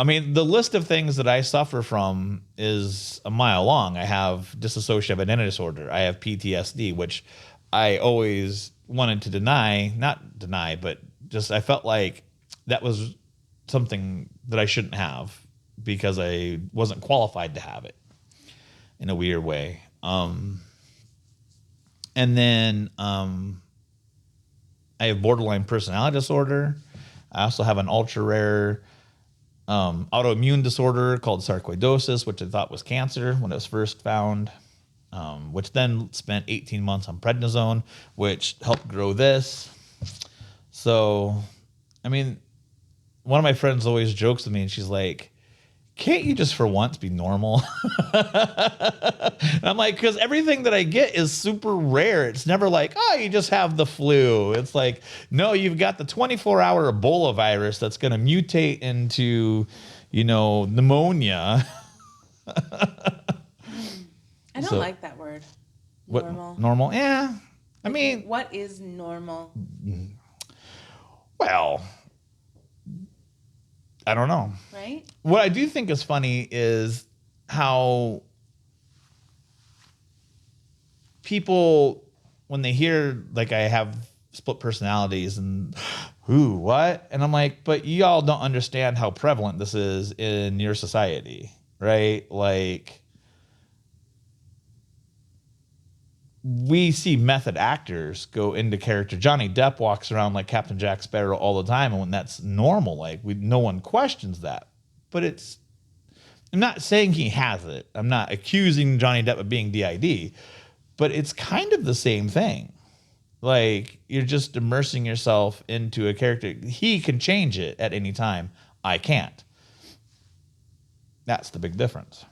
mean, the list of things that I suffer from is a mile long. I have dissociative identity disorder. I have PTSD, which I always wanted to not deny, but just I felt like that was something that I shouldn't have because I wasn't qualified to have it in a weird way. And then I have borderline personality disorder. I also have an ultra rare autoimmune disorder called sarcoidosis, which I thought was cancer when it was first found, which then spent 18 months on prednisone, which helped grow this. So, I mean, one of my friends always jokes with me, and she's like, can't you just for once be normal? And I'm like, because everything that I get is super rare. It's never like, oh, you just have the flu. It's like, no, you've got the 24-hour Ebola virus that's going to mutate into, pneumonia. I don't like that word. Normal. What, normal? Yeah. I mean, what is normal? Well, I don't know. Right? What I do think is funny is how people, when they hear like I have split personalities and who, what? And I'm like, but y'all don't understand how prevalent this is in your society, right? Like, we see method actors go into character. Johnny Depp walks around like Captain Jack Sparrow all the time, and when that's normal, like no one questions that. But I'm not saying he has it. I'm not accusing Johnny Depp of being d.i.d., but it's kind of the same thing. Like, you're just immersing yourself into a character. He can change it at any time. I can't. That's the big difference.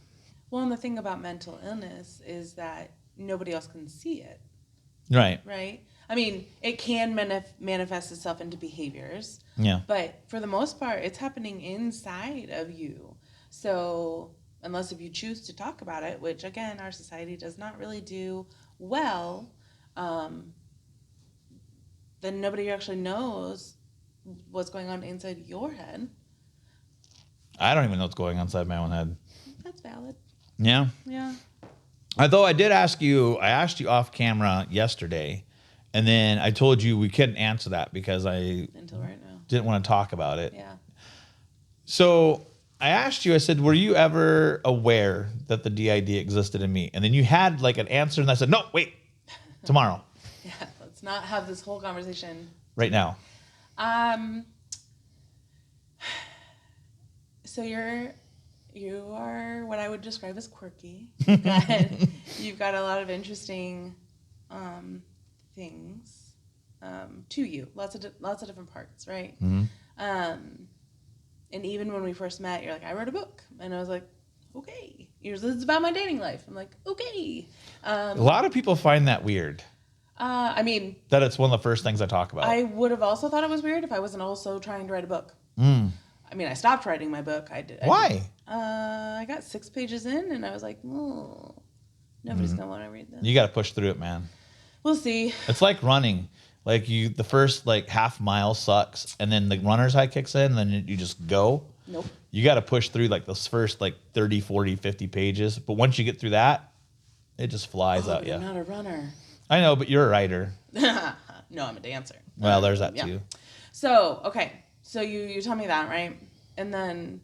Well, and the thing about mental illness is that nobody else can see it. Right. Right? I mean, it can manifest itself into behaviors. Yeah. But for the most part, it's happening inside of you. So unless if you choose to talk about it, which again, our society does not really do well, then nobody actually knows what's going on inside your head. I don't even know what's going on inside my own head. That's valid. Yeah. Yeah. Although I asked you off camera yesterday, and then I told you we couldn't answer that because until right now didn't want to talk about it. Yeah. So I asked you, I said, were you ever aware that the d.i.d. existed in me? And then you had like an answer, and I said, no, wait, tomorrow. Yeah, let's not have this whole conversation right now. So you are what I would describe as quirky. You've got a lot of interesting things to you. Lots of different parts, right? Mm-hmm. And even when we first met, you're like, I wrote a book, and I was like, okay. It's about my dating life. I'm like, okay. A lot of people find that weird. I mean, that it's one of the first things I talk about. I would have also thought it was weird if I wasn't also trying to write a book. I mean, I stopped writing my book. Why? I got 6 pages in, and I was like, oh, nobody's going to want to read this. You got to push through it, man. We'll see. It's like running. Like the first like half mile sucks, and then the runner's high kicks in, and then you just go. Nope. You got to push through like those first like 30, 40, 50 pages. But once you get through that, it just flies out. You're not a runner. I know, but you're a writer. No, I'm a dancer. Well, there's that too. So, okay. So you tell me that, right? And then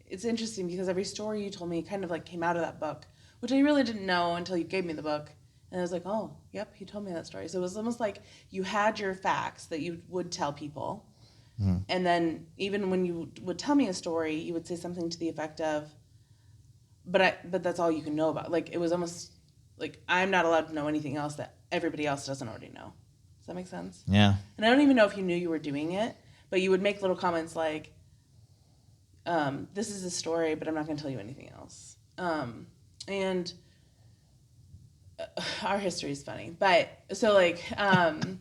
it's interesting because every story you told me kind of like came out of that book, which I really didn't know until you gave me the book. And I was like, oh, yep, he told me that story. So it was almost like you had your facts that you would tell people. And then even when you would tell me a story, you would say something to the effect of, but that's all you can know about. Like, it was almost like I'm not allowed to know anything else that everybody else doesn't already know. Does that make sense? Yeah. And I don't even know if you knew you were doing it, but you would make little comments like, this is a story, but I'm not going to tell you anything else. And our history is funny. But so, like, the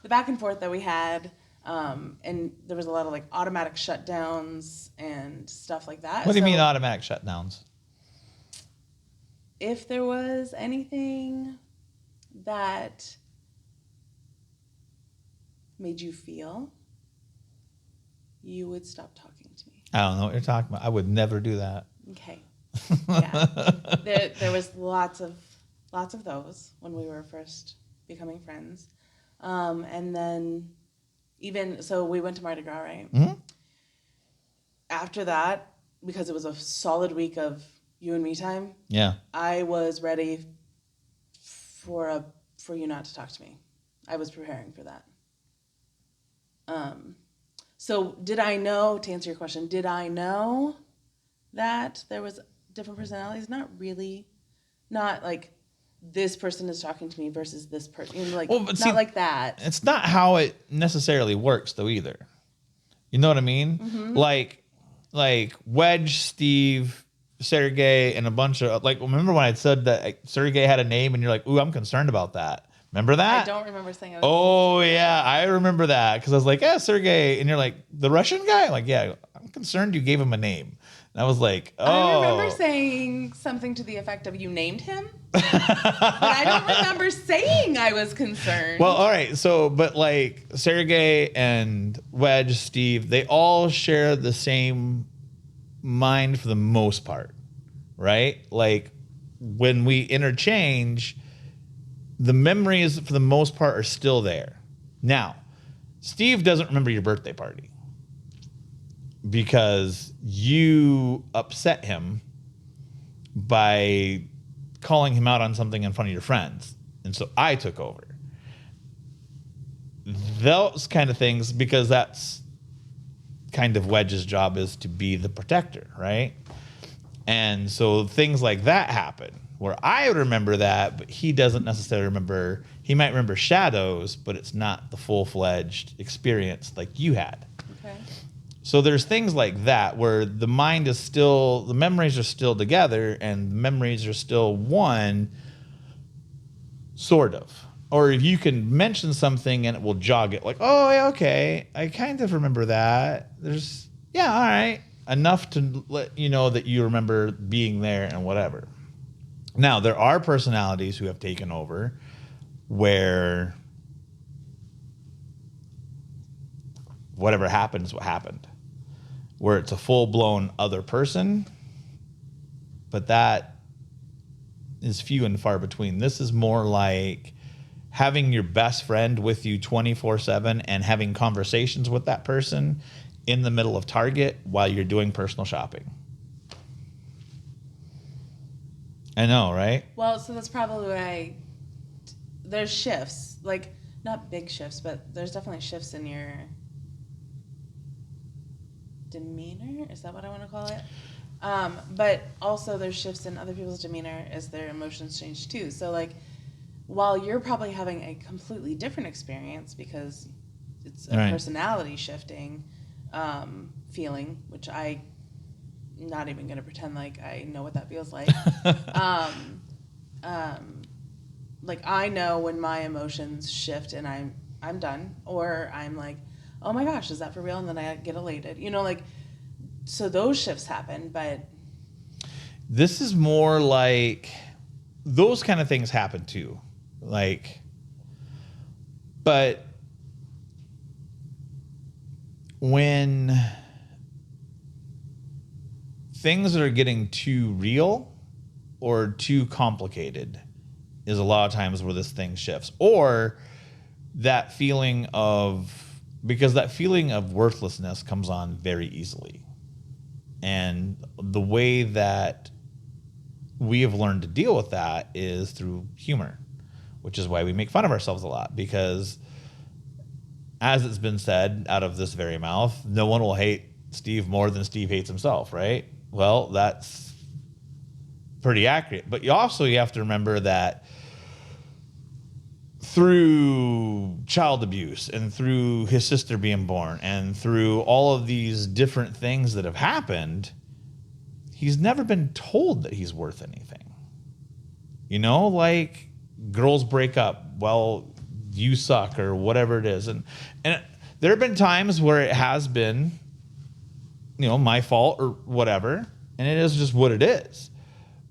back and forth that we had, and there was a lot of, like, automatic shutdowns and stuff like that. What do you mean automatic shutdowns? If there was anything that made you feel, you would stop talking to me. I don't know what you're talking about. I would never do that. Okay. Yeah. there was lots of those when we were first becoming friends. And then even, so we went to Mardi Gras, right? Mm-hmm. After that, because it was a solid week of you and me time. Yeah. I was ready for you not to talk to me. I was preparing for that. So did I know, to answer your question, did I know that there was different personalities? Not really. Not like this person is talking to me versus this person. Like, well, not like that. It's not how it necessarily works, though, either. You know what I mean? Mm-hmm. Like Wedge, Steve, Sergey, and a bunch of, like, remember when I said that Sergey had a name and you're like, ooh, I'm concerned about that. Remember that? I don't remember saying it. Oh, yeah, I remember that. Because I was like, yeah, Sergey. And you're like, the Russian guy? I'm like, yeah, I'm concerned you gave him a name. And I was like, oh. I remember saying something to the effect of, you named him? But I don't remember saying I was concerned. Well, all right. So, but like Sergey and Wedge, Steve, they all share the same mind for the most part, right? Like when we interchange, the memories for the most part are still there. Now, Steve doesn't remember your birthday party because you upset him by calling him out on something in front of your friends. And so I took over. Those kind of things, because that's kind of Wedge's job, is to be the protector, right? And so things like that happen where I would remember that, but he doesn't necessarily remember. He might remember shadows, but it's not the full-fledged experience like you had. Okay. So there's things like that where the mind is still, the memories are still together and the memories are still one, sort of. Or if you can mention something and it will jog it, like, oh, yeah, okay, I kind of remember that. There's, yeah, all right, enough to let you know that you remember being there and whatever. Now, there are personalities who have taken over where whatever happened is what happened, where it's a full-blown other person, but that is few and far between. This is more like having your best friend with you 24/7 and having conversations with that person in the middle of Target while you're doing personal shopping. I know, right? Well, so that's probably why there's shifts, like not big shifts, but there's definitely shifts in your demeanor. Is that what I want to call it? But also there's shifts in other people's demeanor as their emotions change too. So like, while you're probably having a completely different experience because it's a personality shifting feeling, which I'm not even going to pretend like I know what that feels like. Like I know when my emotions shift and I'm done, or I'm like, oh my gosh, is that for real? And then I get elated, like, so those shifts happen, but this is more like those kind of things happen too. Like, but when things are getting too real or too complicated is a lot of times where this thing shifts. Or that feeling of, because that feeling of worthlessness comes on very easily. And the way that we have learned to deal with that is through humor, which is why we make fun of ourselves a lot, because as it's been said out of this very mouth, no one will hate Steve more than Steve hates himself, right? Well, that's pretty accurate. But you have to remember that through child abuse and through his sister being born and through all of these different things that have happened, he's never been told that he's worth anything. You know, like girls break up, well, you suck or whatever it is. And there have been times where it has been, my fault or whatever, and it is just what it is.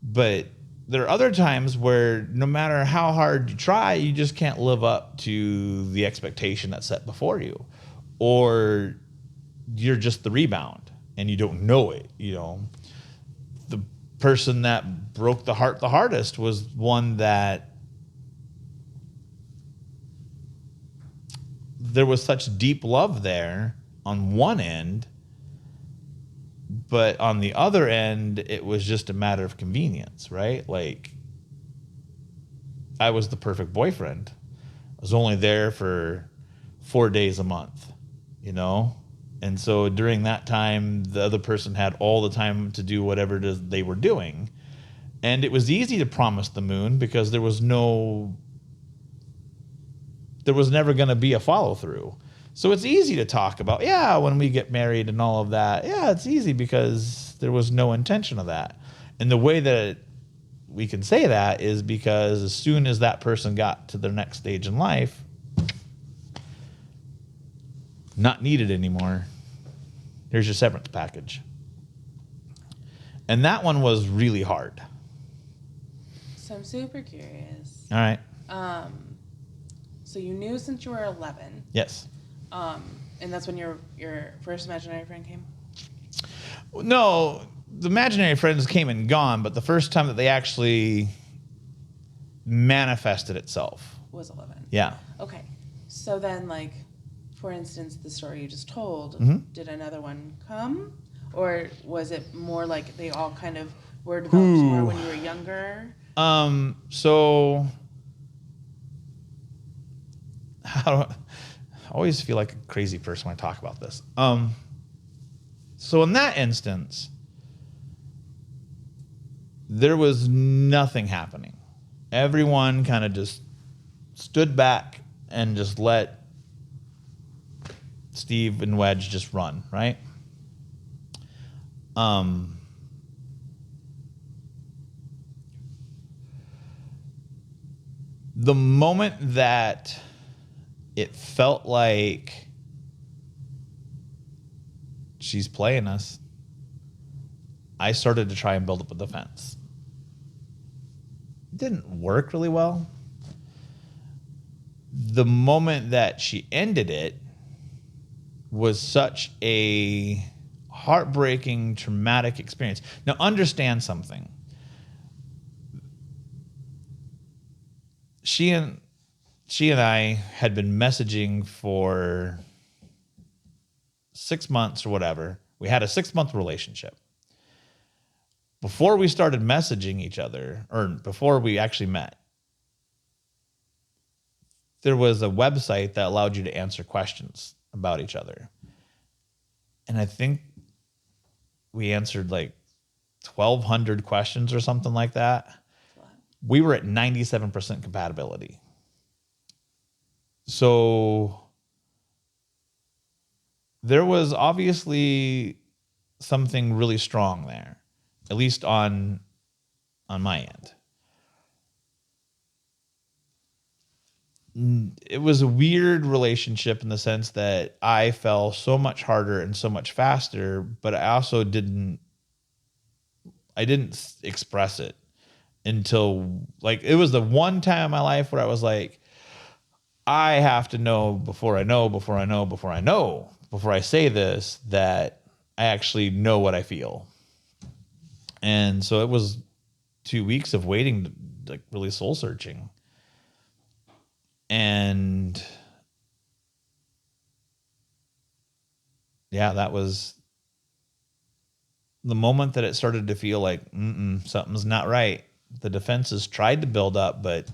But there are other times where no matter how hard you try, you just can't live up to the expectation that's set before you. Or you're just the rebound and you don't know it. The person that broke the heart the hardest was one that there was such deep love there on one end, but on the other end, it was just a matter of convenience, right? Like, I was the perfect boyfriend. I was only there for 4 days a month, And so during that time, the other person had all the time to do whatever it is they were doing. And it was easy to promise the moon because there was never going to be a follow through. So it's easy to talk about, when we get married and all of that. Yeah, it's easy because there was no intention of that. And the way that we can say that is because as soon as that person got to their next stage in life, not needed anymore. Here's your severance package. And that one was really hard. So I'm super curious. All right. So you knew since you were 11. Yes. And that's when your first imaginary friend came? No, the imaginary friends came and gone, but the first time that they actually manifested itself was 11. Yeah. Okay. So then, like, for instance, the story you just told, did another one come? Or was it more like they all kind of were developed more when you were younger? So I always feel like a crazy person when I talk about this. So in that instance, there was nothing happening. Everyone kind of just stood back and just let Steve and Wedge just run, right? The moment that it felt like she's playing us, I started to try and build up a defense. It didn't work really well. The moment that she ended it was such a heartbreaking, traumatic experience. Now, understand something. She and I had been messaging for 6 months or whatever. We had a 6-month relationship. Before we started messaging each other, or before we actually met, there was a website that allowed you to answer questions about each other. And I think we answered like 1,200 questions or something like that. We were at 97% compatibility. So there was obviously something really strong there, at least on my end. It was a weird relationship in the sense that I fell so much harder and so much faster, but I also didn't express it until, like, it was the one time in my life where I was like, I have to know before I know, before I say this, that I actually know what I feel. And so it was 2 weeks of waiting, like really soul searching. And yeah, that was the moment that it started to feel like, something's not right. The defenses tried to build up, but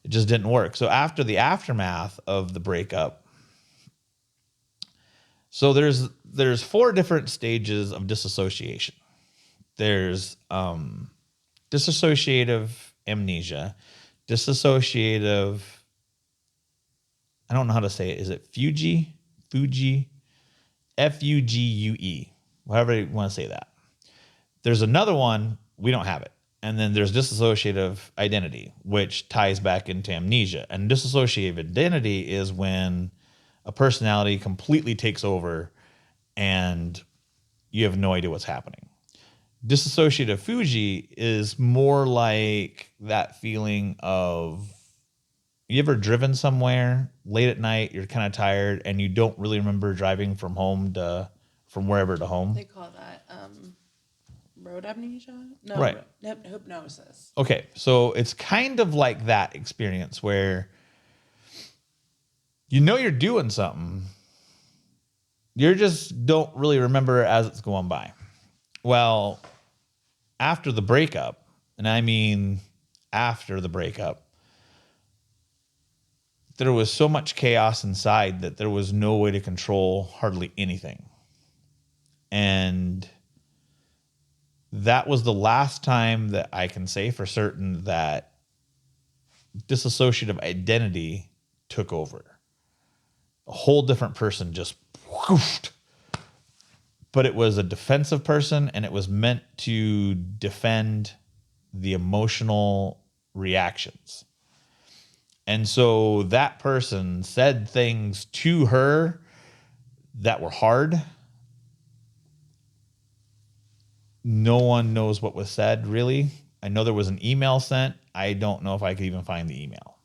it just didn't work. So after the aftermath of the breakup, So there's 4 different stages of disassociation. There's dissociative amnesia, dissociative, I don't know how to say it. Is it Fugue? Fugue, however you want to say that. There's another one, we don't have it. And then there's dissociative identity, which ties back into amnesia. And dissociative identity is when a personality completely takes over and you have no idea what's happening. Dissociative Fugue is more like that feeling of, you ever driven somewhere late at night, you're kind of tired, and you don't really remember driving from wherever to home? They call that road amnesia? No, right. Hypnosis. Okay, so it's kind of like that experience where you know you're doing something, you just don't really remember as it's going by. Well, after the breakup, and I mean after the breakup, there was so much chaos inside that there was no way to control hardly anything. And that was the last time that I can say for certain that dissociative identity took over. A whole different person just whoofed. But it was a defensive person, and it was meant to defend the emotional reactions. And so that person said things to her that were hard. No one knows what was said, really. I know there was an email sent. I don't know if I could even find the email.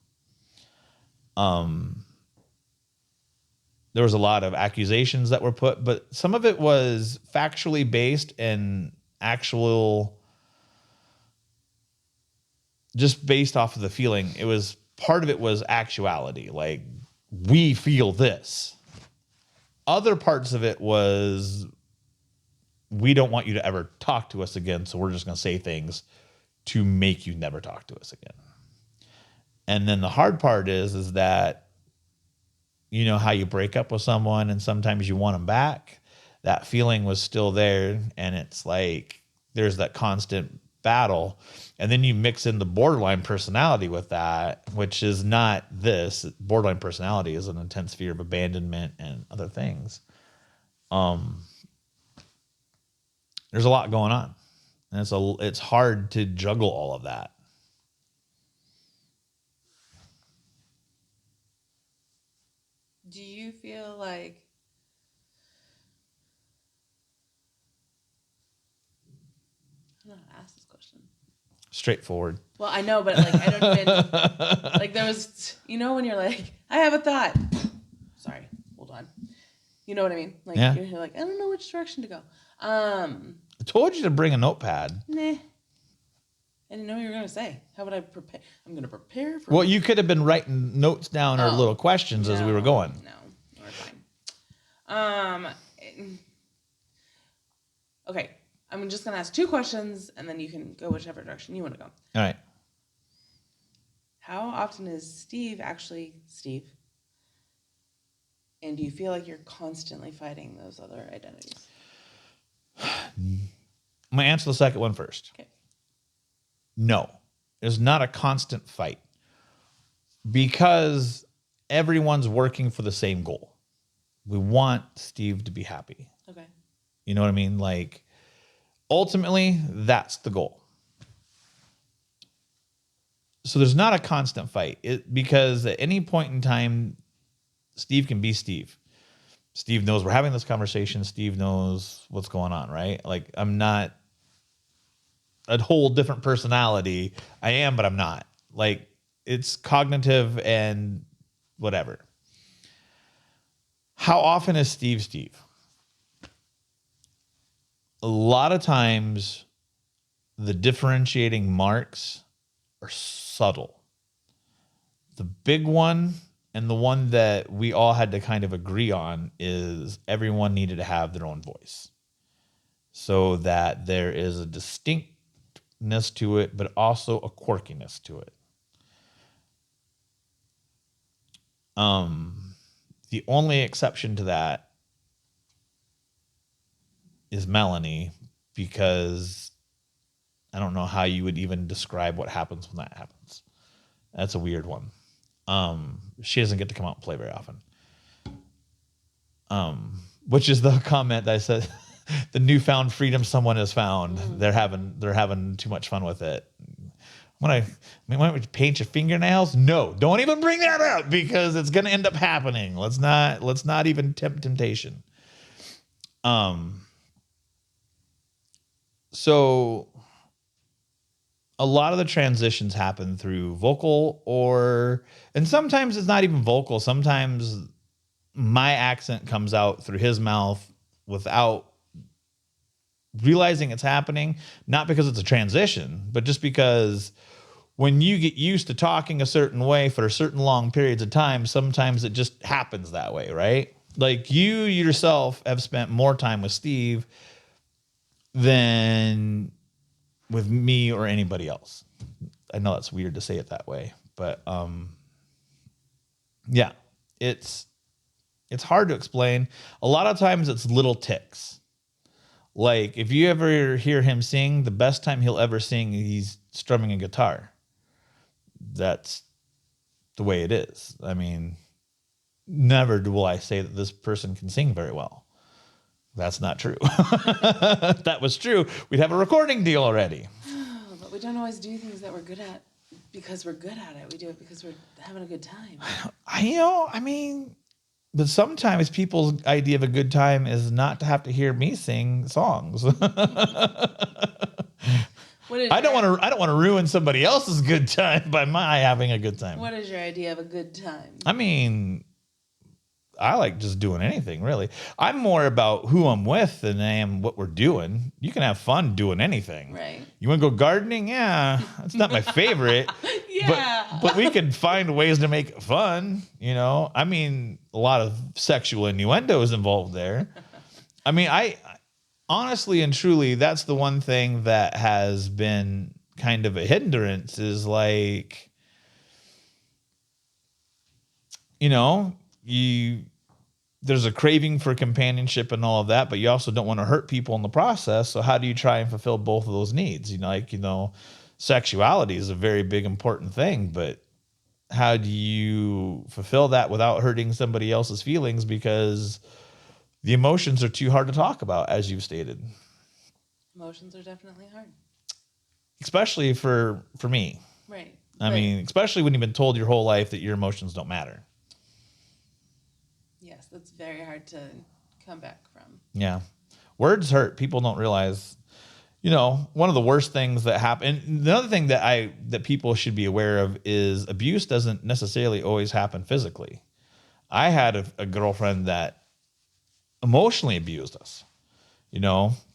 There was a lot of accusations that were put, but some of it was factually based and actual, just based off of the feeling. It was, part of it was actuality, like, we feel this. Other parts of it was, we don't want you to ever talk to us again, so we're just going to say things to make you never talk to us again. And then the hard part is that, you know how you break up with someone and sometimes you want them back? That feeling was still there, and it's like there's that constant battle. And then you mix in the borderline personality with that, which is not this. Borderline personality is an intense fear of abandonment and other things. There's a lot going on, and it's hard to juggle all of that. Do you feel like I don't know how to ask this question. Straightforward. Well, I know, but like I don't even like there was, you know, when you're like, I have a thought. Sorry, hold on. You know what I mean? Like Yeah. you're like, I don't know which direction to go. I told you to bring a notepad. Nah. I didn't know what you were gonna say. How would I prepare? I'm gonna prepare for. Well, you could have been writing notes down or little questions as we were going. No, we're fine. Okay, I'm just gonna ask 2 questions, and then you can go whichever direction you want to go. All right. How often is Steve actually Steve? And do you feel like you're constantly fighting those other identities? I'm going to answer the second one first. Okay. No, there's not a constant fight because everyone's working for the same goal. We want Steve to be happy. Okay. You know what I mean? Like, ultimately, that's the goal. So there's not a constant fight because at any point in time, Steve can be Steve. Steve knows we're having this conversation. Steve knows what's going on, right? Like, I'm not a whole different personality. I am, but I'm not. Like, it's cognitive and whatever. How often is Steve Steve? A lot of times, the differentiating marks are subtle. The big one, and the one that we all had to kind of agree on, is everyone needed to have their own voice so that there is a distinctness to it, but also a quirkiness to it. The only exception to that is Melanie, because I don't know how you would even describe what happens when that happens. That's a weird one. She doesn't get to come out and play very often. Which is the comment that I said, the newfound freedom someone has found. They're having too much fun with it. Why don't we paint your fingernails? No, don't even bring that up, because it's gonna end up happening. Let's not even tempt temptation. So a lot of the transitions happen through vocal, and sometimes it's not even vocal. Sometimes my accent comes out through his mouth without realizing it's happening, not because it's a transition, but just because when you get used to talking a certain way for certain long periods of time, sometimes it just happens that way, right? Like, you yourself have spent more time with Steve than with me or anybody else. I know that's weird to say it that way, but yeah, it's hard to explain. A lot of times it's little ticks. Like, if you ever hear him sing, the best time he'll ever sing, he's strumming a guitar. That's the way it is. I mean, never will I say that this person can sing very well. That's not true. If that was true, we'd have a recording deal already. But we don't always do things that we're good at because we're good at it. We do it because we're having a good time. But sometimes people's idea of a good time is not to have to hear me sing songs. I don't want to ruin somebody else's good time by my having a good time. What is your idea of a good time? I mean, I like just doing anything, really. I'm more about who I'm with than I am what we're doing. You can have fun doing anything. Right. You want to go gardening? Yeah. It's not my favorite. Yeah. But we can find ways to make it fun, you know? I mean, a lot of sexual innuendo is involved there. I mean, I honestly and truly, that's the one thing that has been kind of a hindrance, is like, you know, there's a craving for companionship and all of that, but you also don't want to hurt people in the process. So how do you try and fulfill both of those needs? Sexuality is a very big, important thing, but how do you fulfill that without hurting somebody else's feelings? Because the emotions are too hard to talk about, as you've stated. Emotions are definitely hard. Especially for me. Right. I mean, especially when you've been told your whole life that your emotions don't matter. Yes, that's very hard to come back from. Yeah. Words hurt. People don't realize, one of the worst things that happen. And the other thing that people should be aware of is abuse doesn't necessarily always happen physically. I had a girlfriend that emotionally abused us,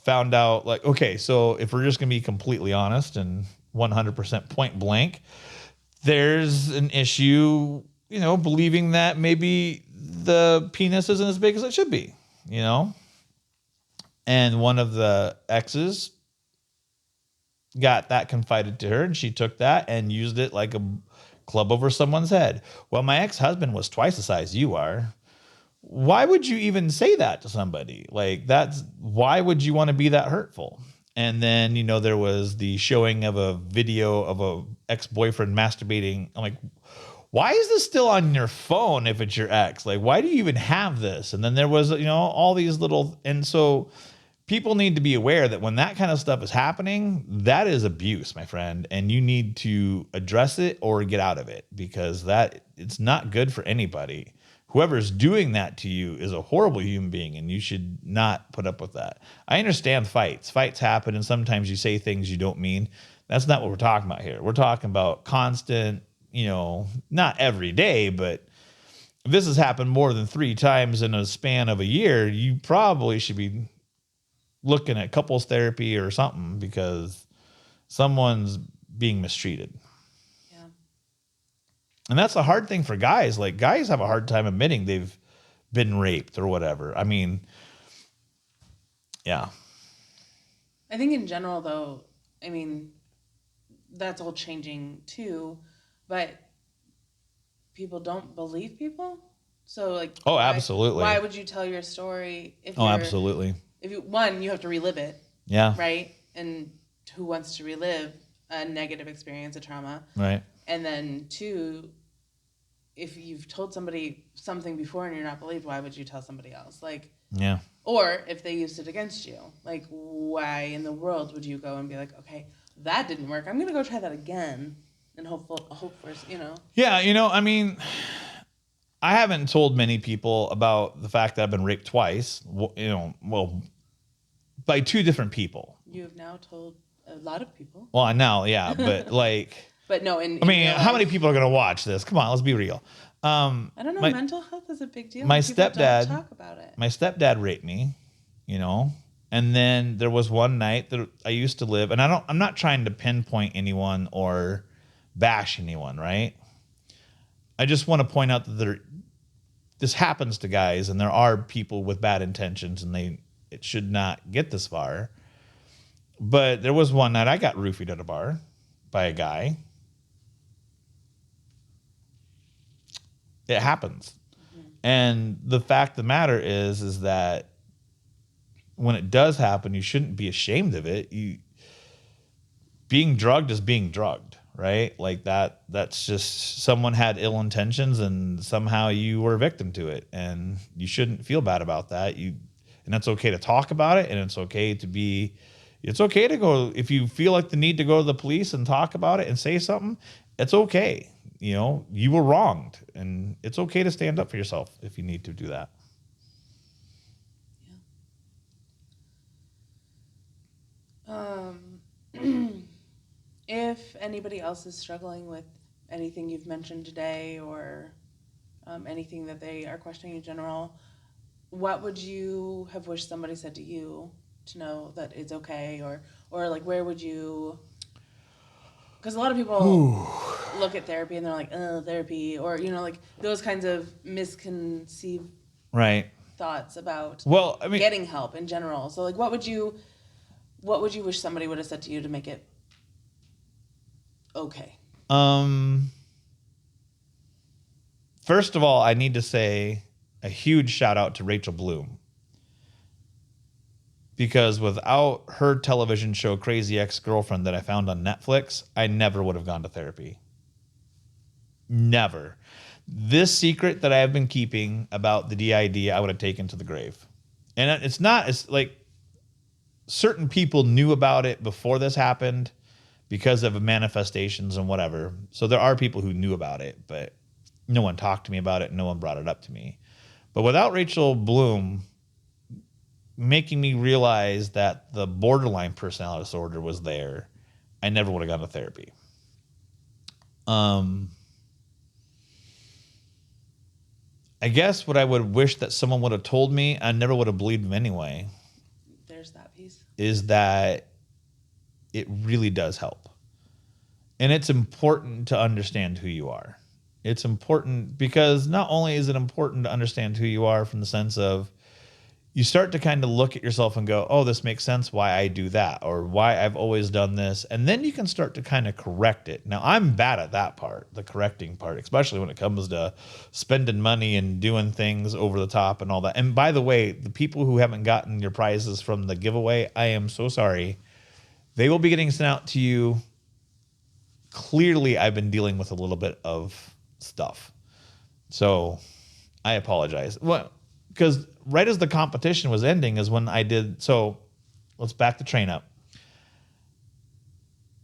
found out, like, okay, so if we're just going to be completely honest and 100% point blank, there's an issue, believing that maybe the penis isn't as big as it should be, and one of the exes got that confided to her, and she took that and used it like a club over someone's head. Well, my ex-husband was twice the size you are. Why would you even say that to somebody? Like, why would you want to be that hurtful? And then, there was the showing of a video of a ex-boyfriend masturbating. I'm like, why is this still on your phone if it's your ex? Like, why do you even have this? And then there was, all these and so people need to be aware that when that kind of stuff is happening, that is abuse, my friend, and you need to address it or get out of it, because it's not good for anybody. Whoever's doing that to you is a horrible human being, and you should not put up with that. I understand fights. Fights happen, and sometimes you say things you don't mean. That's not what we're talking about here. We're talking about constant, not every day, but if this has happened more than 3 times in a span of a year, you probably should be looking at couples therapy or something, because someone's being mistreated. Yeah. And that's a hard thing for guys. Like, guys have a hard time admitting they've been raped or whatever. I mean, yeah. I think in general, though, that's all changing too, but people don't believe people. So, like, absolutely. Why would you tell your story if absolutely. you have to relive it. Yeah. Right? And who wants to relive a negative experience, a trauma? Right. And then 2, if you've told somebody something before and you're not believed, why would you tell somebody else? Like, Yeah. or if they used it against you, like, why in the world would you go and be like, okay, that didn't work, I'm gonna go try that again and hope for, Yeah, I mean, I haven't told many people about the fact that I've been raped twice. Well, by 2 different people. You have now told a lot of people. Well, I know, yeah, but like, But no, I mean, how many people are going to watch this? Come on, let's be real. I don't know. Mental health is a big deal. My People stepdad don't talk about it. My stepdad raped me, and then there was one night that I used to live, and I'm not trying to pinpoint anyone or bash anyone, right? I just want to point out that this happens to guys, and there are people with bad intentions, and it should not get this far. But there was one night I got roofied at a bar by a guy. It happens. Mm-hmm. And the fact of the matter is that when it does happen, you shouldn't be ashamed of it. Being drugged is being drugged, right? Like that's just someone had ill intentions and somehow you were a victim to it. And you shouldn't feel bad about that. And that's okay to talk about it. And it's okay to go, if you feel like the need to go to the police and talk about it and say something, it's okay. You were wronged, and it's okay to stand up for yourself if you need to do that. Yeah. If anybody else is struggling with anything you've mentioned today or anything that they are questioning in general, what would you have wished somebody said to you to know that it's okay, or like where would you? Because a lot of people look at therapy and they're like, oh, therapy, or like those kinds of misconceived thoughts about getting help in general. So like, what would you wish somebody would have said to you to make it okay? First of all, I need to say a huge shout out to Rachel Bloom. Because without her television show Crazy Ex-Girlfriend that I found on Netflix, I never would have gone to therapy. Never. This secret that I have been keeping about the d.i.d, I would have taken to the grave. And it's like certain people knew about it before this happened because of manifestations and whatever. So there are people who knew about it, but no one talked to me about it. No one brought it up to me. But without Rachel Bloom making me realize that the borderline personality disorder was there, I never would have gone to therapy. I guess what I would wish that someone would have told me, I never would have believed them anyway. There's that piece. Is that it really does help. And it's important to understand who you are. It's important because not only is it important to understand who you are from the sense of you start to kind of look at yourself and go, oh, this makes sense why I do that or why I've always done this. And then you can start to kind of correct it. Now, I'm bad at that part, the correcting part, especially when it comes to spending money and doing things over the top and all that. And by the way, the people who haven't gotten your prizes from the giveaway, I am so sorry. They will be getting sent out to you. Clearly, I've been dealing with a little bit of stuff. So I apologize. Well, because right as the competition was ending is when I did. So let's back the train up.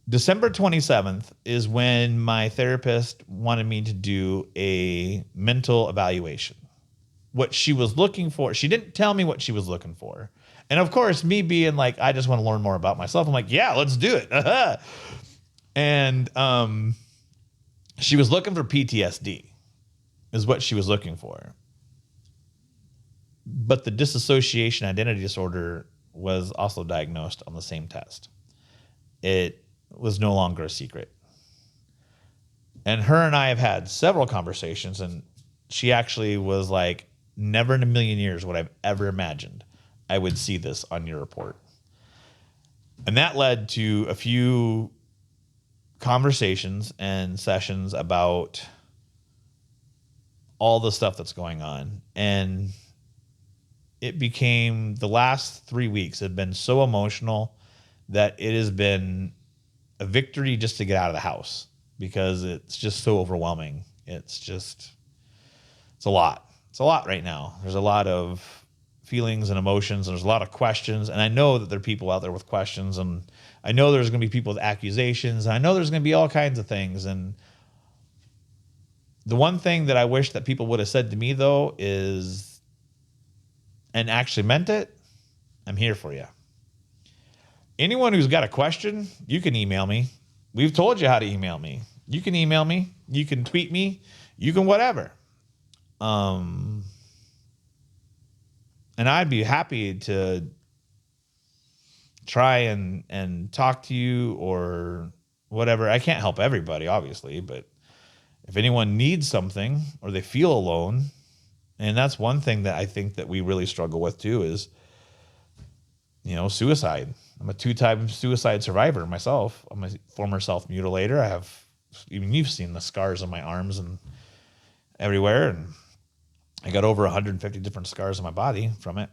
December 27th is when my therapist wanted me to do a mental evaluation. What she was looking for, she didn't tell me what she was looking for. And of course, me being like, I just want to learn more about myself. I'm like, yeah, let's do it. And she was looking for PTSD is what she was looking for. But the dissociation identity disorder was also diagnosed on the same test. It was no longer a secret. And her and I have had several conversations, and she actually was like, never in a million years would I've ever imagined I would see this on your report. And that led to a few conversations and sessions about all the stuff that's going on. And it became, the last 3 weeks have been so emotional that it has been a victory just to get out of the house because it's just so overwhelming. It's a lot. It's a lot right now. There's a lot of feelings and emotions, and there's a lot of questions. And I know that there are people out there with questions, and I know there's going to be people with accusations, and I know there's going to be all kinds of things. And the one thing that I wish that people would have said to me, though, is, and actually meant it, I'm here for you. Anyone who's got a question, you can email me. We've told you how to email me. You can email me. You can tweet me. You can whatever. And I'd be happy to try and talk to you or whatever. I can't help everybody, obviously, but if anyone needs something or they feel alone, and that's one thing that I think that we really struggle with too is, suicide. I'm a 2-time suicide survivor myself. I'm a former self-mutilator. You've seen the scars on my arms and everywhere, and I got over 150 different scars on my body from it.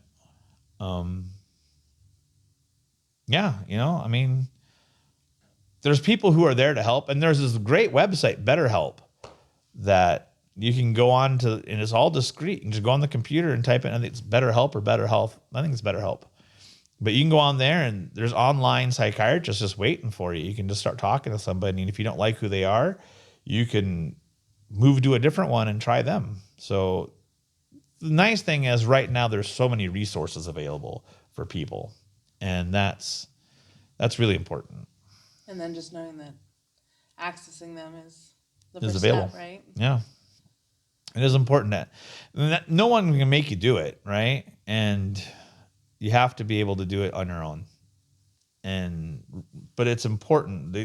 There's people who are there to help, and there's this great website, BetterHelp, that you can go on to, and it's all discreet, and just go on the computer and type in, I think it's BetterHelp or BetterHealth. I think it's BetterHelp. But you can go on there, and there's online psychiatrists just waiting for you. You can just start talking to somebody, and if you don't like who they are, you can move to a different one and try them. So the nice thing is right now there's so many resources available for people, and that's really important. And then just knowing that accessing them is the first available. step, right? Yeah. It is important that no one can make you do it, right? And you have to be able to do it on your own. But it's important.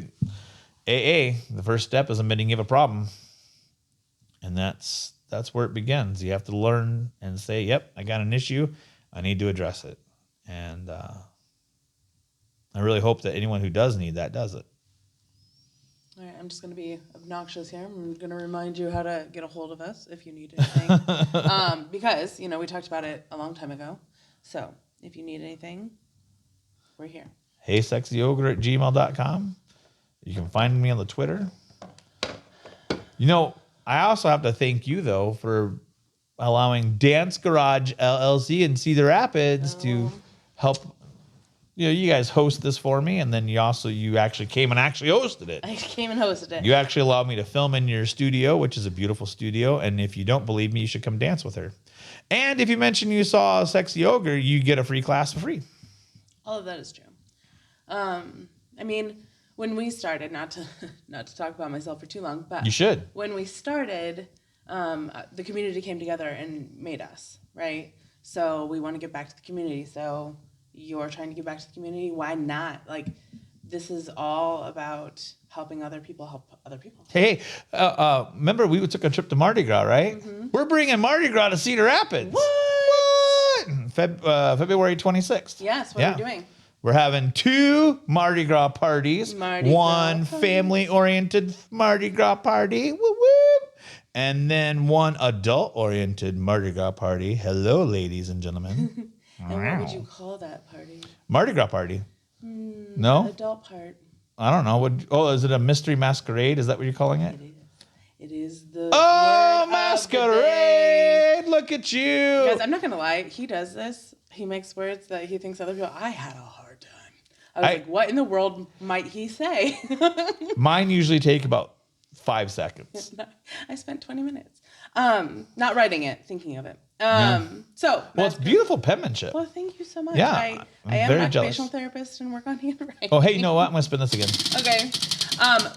AA, the first step is admitting you have a problem. And that's where it begins. You have to learn and say, yep, I got an issue. I need to address it. And I really hope that anyone who does need that does it. All right, I'm just going to be obnoxious here. I'm going to remind you how to get a hold of us if you need anything. Because, we talked about it a long time ago. So if you need anything, we're here. HeySexyOgre@gmail.com. You can find me on the Twitter. I also have to thank you, though, for allowing Dance Garage LLC in Cedar Rapids to help. You guys host this for me, and then you actually came and actually hosted it. I came and hosted it. You actually allowed me to film in your studio, which is a beautiful studio. And if you don't believe me, you should come dance with her. And if you mention you saw Sexy Ogre, you get a free class for free. All of that is true. When we started, not to talk about myself for too long, but you should. When we started, the community came together and made us, right? So we want to give back to the community. So you're trying to give back to the community. Why not? This is all about helping other people help other people. Hey, remember we took a trip to Mardi Gras, right? Mm-hmm. We're bringing Mardi Gras to Cedar Rapids. What? February 26th. Yes, what are we doing? We're having 2 Mardi Gras parties. One family-oriented Mardi Gras party. Woo woo. And then one adult-oriented Mardi Gras party. Hello, ladies and gentlemen. And what would you call that party? Mardi Gras party. No? The adult part. I don't know. Is it a mystery masquerade? Is that what you're calling it? It is the masquerade! Look at you! Guys, I'm not going to lie. He does this. He makes words that he thinks other people... I had a hard time. I was like, what in the world might he say? Mine usually take about 5 seconds. I spent 20 minutes. Not writing it, thinking of it. It's beautiful penmanship. Well, thank you so much. Yeah, I am an occupational therapist and work on handwriting. Oh, hey, you know what? I'm going to spin this again. Okay.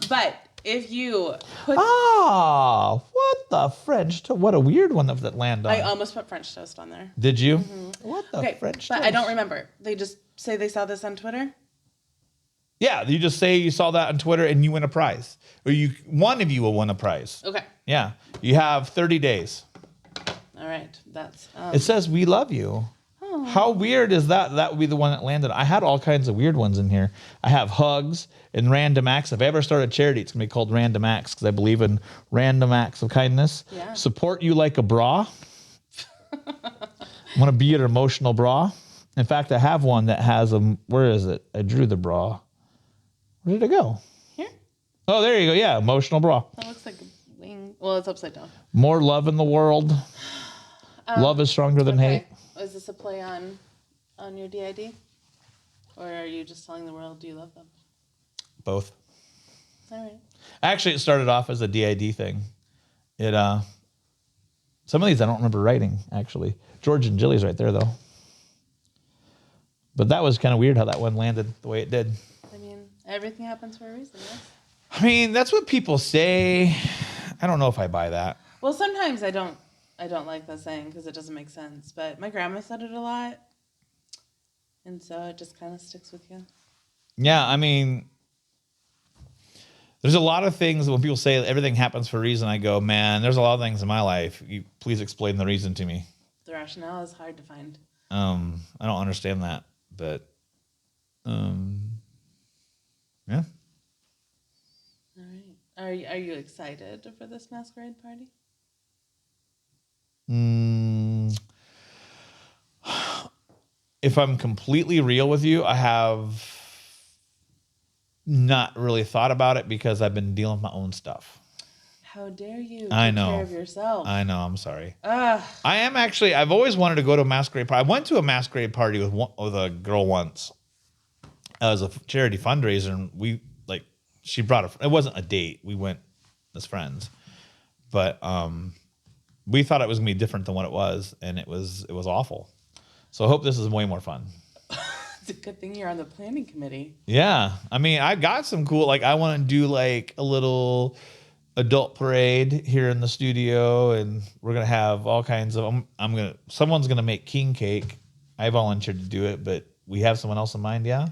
But if you put... what the French toast? What a weird one that landed on. I almost put French toast on there. Did you? Mm-hmm. What the French toast? But I don't remember. They just say they saw this on Twitter? Yeah, you just say you saw that on Twitter and you win a prize. Or one of you will win a prize. Okay. Yeah. You have 30 days. All right. That's... It says, we love you. Oh. How weird is that? That would be the one that landed. I had all kinds of weird ones in here. I have hugs and random acts. If I ever start a charity, it's going to be called Random Acts because I believe in random acts of kindness. Yeah. Support you like a bra. Want to be an emotional bra? In fact, I have one that has a, where is it? I drew the bra. Where did it go? Here? Oh, there you go. Yeah, emotional bra. That looks like a wing. Well, it's upside down. More love in the world. Love is stronger than hate. Is this a play on your d.i.d? Or are you just telling the world you love them? Both. All right. Actually, it started off as a d.i.d thing. It some of these I don't remember writing, actually. George and Jilly's right there, though. But that was kind of weird how that one landed the way it did. I mean, everything happens for a reason, yes? I mean, that's what people say. I don't know if I buy that. Well, sometimes I don't like that saying because it doesn't make sense. But my grandma said it a lot. And so it just kind of sticks with you. Yeah, I mean, there's a lot of things when people say everything happens for a reason. I go, man, there's a lot of things in my life. You please explain the reason to me. The rationale is hard to find. I don't understand that, but yeah. All right. Are you excited for this masquerade party? If I'm completely real with you, I have not really thought about it because I've been dealing with my own stuff. How dare you take I know. care of yourself? I know. I'm sorry. Ugh. I am actually. I've always wanted to go to a masquerade party. I went to a masquerade party with a girl once. It was a charity fundraiser, and she brought it wasn't a date. We went as friends, but we thought it was gonna be different than what it was, and it was awful. So I hope this is way more fun. It's a good thing you're on the planning committee. Yeah, I mean, I got some cool. Like, I want to do like a little adult parade here in the studio, and we're gonna have all kinds of. Someone's gonna make king cake. I volunteered to do it, but we have someone else in mind. Yeah.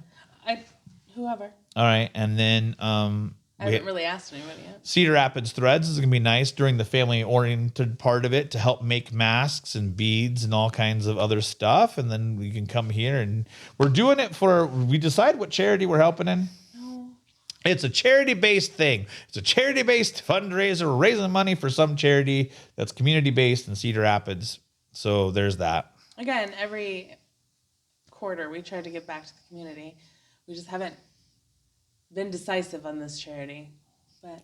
Whoever. All right, and then I haven't really asked anybody yet. Cedar Rapids Threads is going to be nice during the family-oriented part of it to help make masks and beads and all kinds of other stuff. And then we can come here, and we're doing it we decide what charity we're helping in? No. It's a charity-based thing. It's a charity-based fundraiser. We're raising money for some charity that's community-based in Cedar Rapids. So there's that. Again, every quarter we try to give back to the community. We just haven't been decisive on this charity.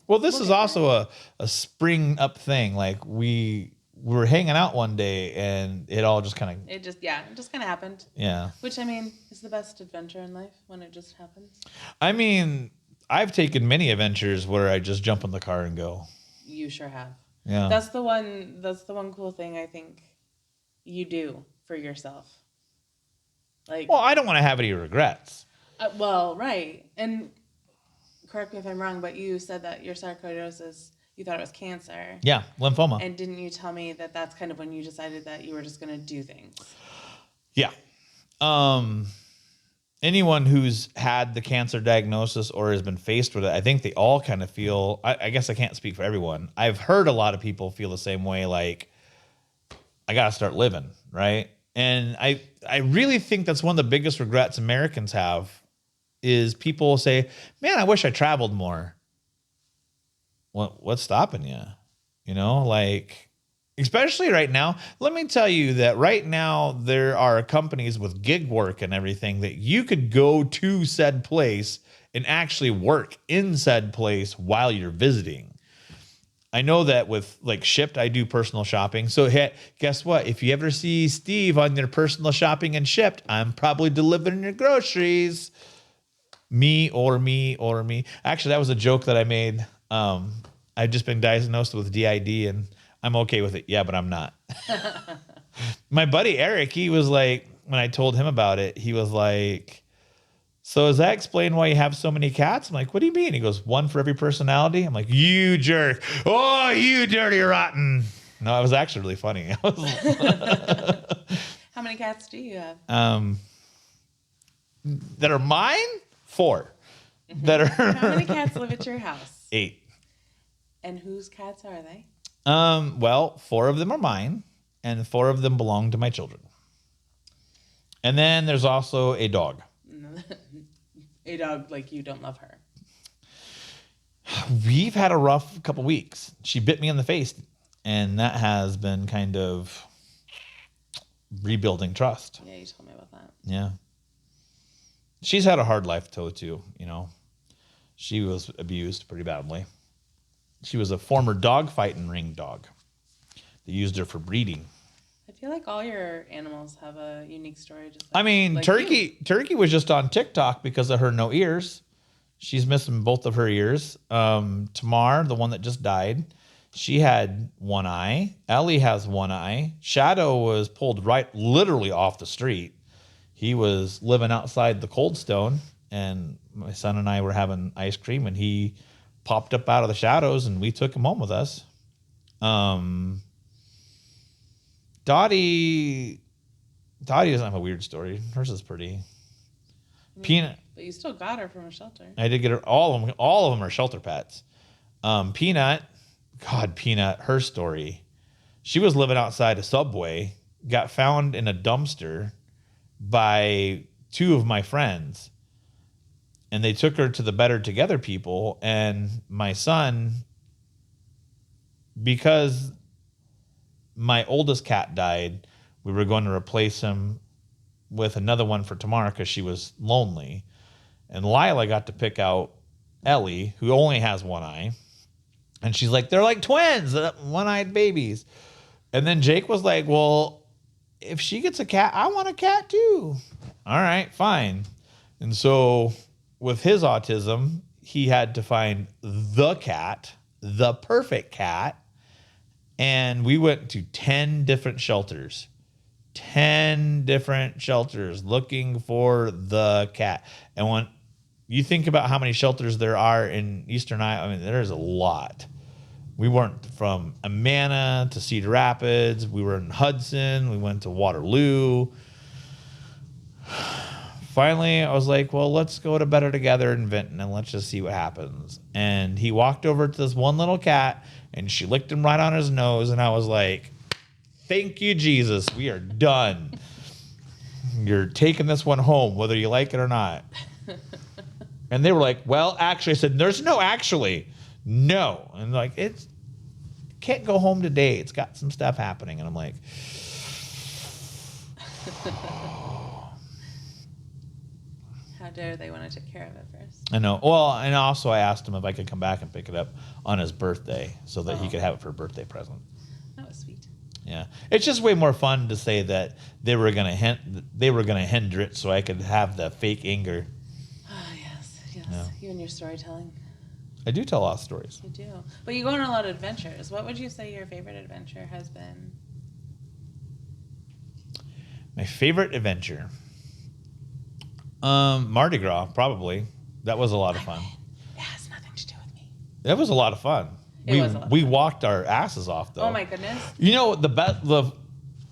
But this is also a spring up thing. Like, we were hanging out one day, and it all just kind of... It just kind of happened. Yeah. Which, I mean, is the best adventure in life, when it just happens. I mean, I've taken many adventures where I just jump in the car and go. You sure have. Yeah. That's the one cool thing I think you do for yourself. Like, well, I don't want to have any regrets. Well, right. And correct me if I'm wrong, but you said that your sarcoidosis, you thought it was cancer. Yeah, lymphoma. And didn't you tell me that that's kind of when you decided that you were just going to do things? Yeah. Anyone who's had the cancer diagnosis or has been faced with it, I think they all kind of feel, I guess I can't speak for everyone. I've heard a lot of people feel the same way, like, I got to start living, right? And I really think that's one of the biggest regrets Americans have is people say, man, I wish I traveled more. What's stopping you? You know, like, especially right now. Let me tell you that right now there are companies with gig work and everything that you could go to said place and actually work in said place while you're visiting. I know that with like Shipt, I do personal shopping. So hey, guess what? If you ever see Steve on your personal shopping and Shipt, I'm probably delivering your groceries. Me. Actually, that was a joke that I made. I've just been diagnosed with d.i.d. and I'm okay with it. Yeah, but I'm not. My buddy Eric, he was like, when I told him about it, he was like, so does that explain why you have so many cats? I'm like, what do you mean? He goes, one for every personality. I'm like, you jerk. Oh, you dirty rotten. No, it was actually really funny. How many cats do you have? That are mine? 4. That are How many cats live at your house? 8. And whose cats are they? Well, 4 of them are mine, and 4 of them belong to my children. And then there's also a dog. A dog, like you don't love her. We've had a rough couple weeks. She bit me in the face, and that has been kind of rebuilding trust. Yeah, you told me about that. Yeah. She's had a hard life too, you know. She was abused pretty badly. She was a former dog fighting ring dog. They used her for breeding. I feel like all your animals have a unique story. Just I mean, Turkey was just on TikTok because of her no ears. She's missing both of her ears. Tamar, the one that just died, she had one eye. Ellie has one eye. Shadow was pulled literally off the street. He was living outside the Cold Stone, and my son and I were having ice cream, and he popped up out of the shadows, and we took him home with us. Dottie doesn't have a weird story. Hers is pretty. Peanut. But you still got her from a shelter. I did get her. All of them are shelter pets. Peanut, her story. She was living outside a Subway, got found in a dumpster by two of my friends, and they took her to the Better Together people. And my son, because my oldest cat died, we were going to replace him with another one for Tamara because she was lonely. And Lila got to pick out Ellie, who only has one eye. And she's like, they're like twins, one-eyed babies. And then Jake was like, well, if she gets a cat, I want a cat too. All right, fine. And so with his autism, he had to find the cat, the perfect cat. And we went to 10 different shelters. 10 different shelters looking for the cat. And when you think about how many shelters there are in Eastern Iowa, I mean, there's a lot. We weren't from Amana to Cedar Rapids. We were in Hudson. We went to Waterloo. Finally, I was like, well, let's go to Better Together in Vinton and let's just see what happens. And he walked over to this one little cat, and she licked him right on his nose. And I was like, thank you, Jesus. We are done. You're taking this one home, whether you like it or not. And they were like, well, actually, I said, there's no actually. No. And like, it can't go home today. It's got some stuff happening. And I'm like, how dare they want to take care of it first? I know. Well, and also I asked him if I could come back and pick it up on his birthday so that he could have it for a birthday present. That was sweet. Yeah, it's just way more fun to say that they were gonna hinder it so I could have the fake anger. Oh, yes. Yeah. You and your storytelling. I do tell a lot of stories. You do. But you go on a lot of adventures. What would you say your favorite adventure has been? My favorite adventure? Mardi Gras, probably. That was a lot of fun. It has nothing to do with me. That was a lot of fun. We walked our asses off, though. Oh, my goodness. You know,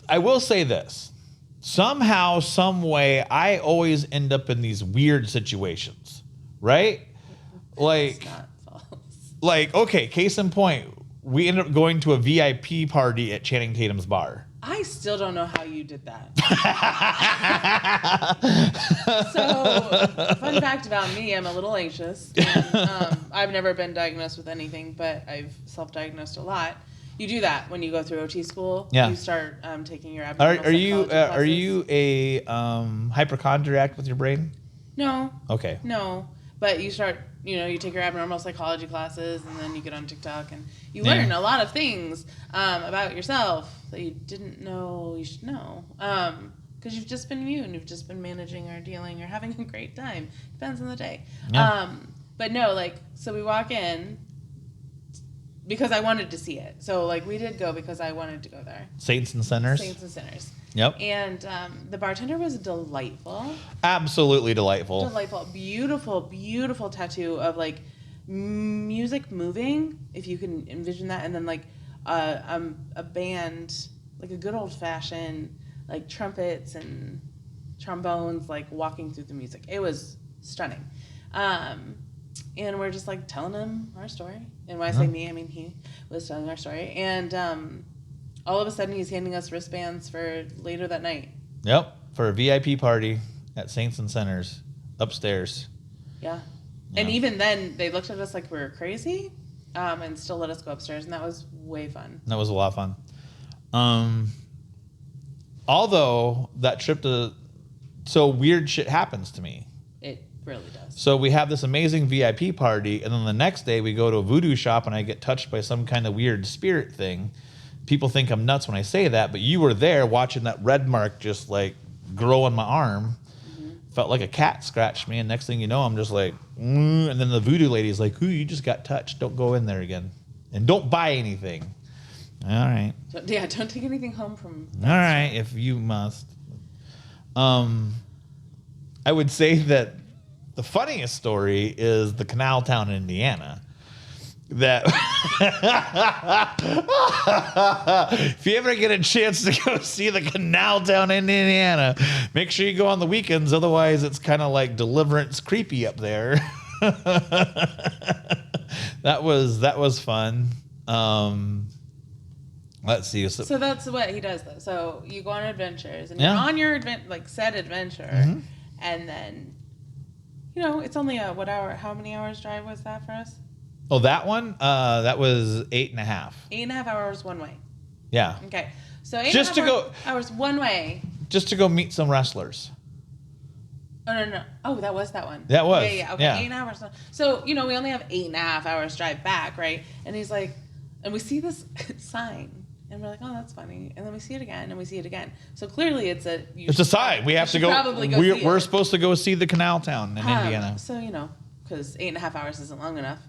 I will say this. Somehow, some way, I always end up in these weird situations, right? It's not false. Like, okay, case in point, we ended up going to a VIP party at Channing Tatum's bar. I still don't know how you did that. So, fun fact about me, I'm a little anxious. And, I've never been diagnosed with anything, but I've self-diagnosed a lot. You do that when you go through OT school. Yeah. You start taking your abnormal Are you classes. a hypochondriac with your brain? No. Okay. No. But you start, you take your abnormal psychology classes, and then you get on TikTok, and you learn a lot of things about yourself that you didn't know you should know. Because you've just been you, and you've just been managing or dealing or having a great time. Depends on the day. Yeah. But no, so we walk in because I wanted to see it. So, we did go because I wanted to go there. Saints and Sinners. Saints and Sinners. Yep. And the bartender was delightful. Absolutely delightful. Delightful. Beautiful, beautiful tattoo of music moving, if you can envision that. And then a band, a good old fashioned, trumpets and trombones, walking through the music. It was stunning. And we're just telling him our story. And when I say me, I mean he was telling our story. And all of a sudden, he's handing us wristbands for later that night. Yep, for a VIP party at Saints and Sinners upstairs. Yeah. And even then, they looked at us like we were crazy and still let us go upstairs, and that was way fun. That was a lot of fun. Although that trip so weird shit happens to me. It really does. So we have this amazing VIP party, and then the next day we go to a voodoo shop and I get touched by some kind of weird spirit thing. People think I'm nuts when I say that, but you were there watching that red mark just like grow on my arm. Felt like a cat scratched me, and next thing you know, I'm just like, and then the voodoo lady's like, "Ooh, you just got touched. Don't go in there again, and don't buy anything." All right. Don't take anything home from. All right, if you must. I would say that the funniest story is the canal town in Indiana. That if you ever get a chance to go see the canal town in Indiana, make sure you go on the weekends. Otherwise, it's kind of like Deliverance creepy up there. That was fun. Let's see. So that's what he does, though. So you go on adventures, and you're on your said adventure, and then, it's only a what hour? How many hours drive was that for us? Oh, that one? That was 8.5. 8.5 hours one way. Yeah. Okay. So hours one way. Just to go meet some wrestlers. Oh, no. Oh, that was that one. That was. Yeah. Okay. Yeah. 8 hours. So, we only have 8.5 hours drive back, right? And he's like, and we see this sign, and we're like, oh, that's funny. And then we see it again, and we see it again. So clearly it's a sign. We have to go. We're supposed to go see the canal town in Indiana. So, because 8.5 hours isn't long enough.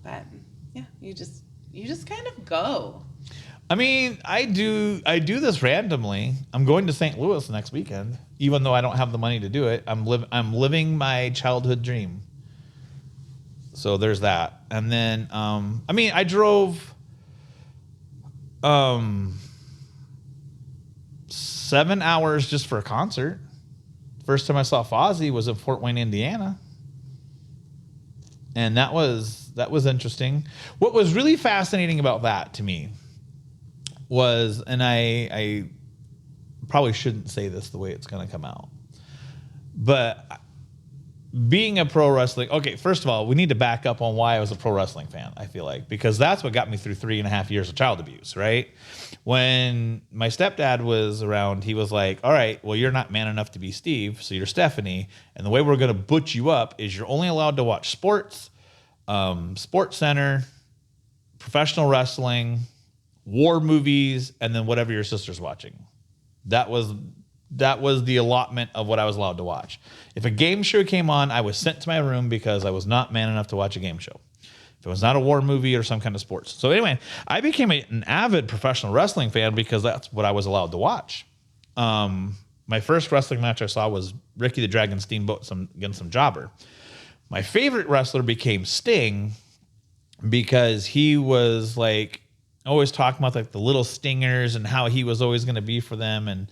But yeah, you just kind of go. I mean, I do this randomly. I'm going to St. Louis next weekend, even though I don't have the money to do it. I'm living my childhood dream. So there's that. And then I drove 7 hours just for a concert. First time I saw Fozzy was in Fort Wayne, Indiana. And that was interesting. What was really fascinating about that to me was, and I probably shouldn't say this the way it's going to come out, but being a pro wrestling, okay, first of all, we need to back up on why I was a pro wrestling fan, I feel like, because that's what got me through 3.5 years of child abuse, right? When my stepdad was around, he was like, all right, well, you're not man enough to be Steve, so you're Stephanie, and the way we're going to butch you up is you're only allowed to watch sports, Sports Center, professional wrestling, war movies, and then whatever your sister's watching. That was the allotment of what I was allowed to watch. If a game show came on, I was sent to my room because I was not man enough to watch a game show. If it was not a war movie or some kind of sports. So anyway, I became an avid professional wrestling fan because that's what I was allowed to watch. My first wrestling match I saw was Ricky the Dragon Steamboat against some jobber. My favorite wrestler became Sting because he was like always talking about like the little stingers and how he was always going to be for them. And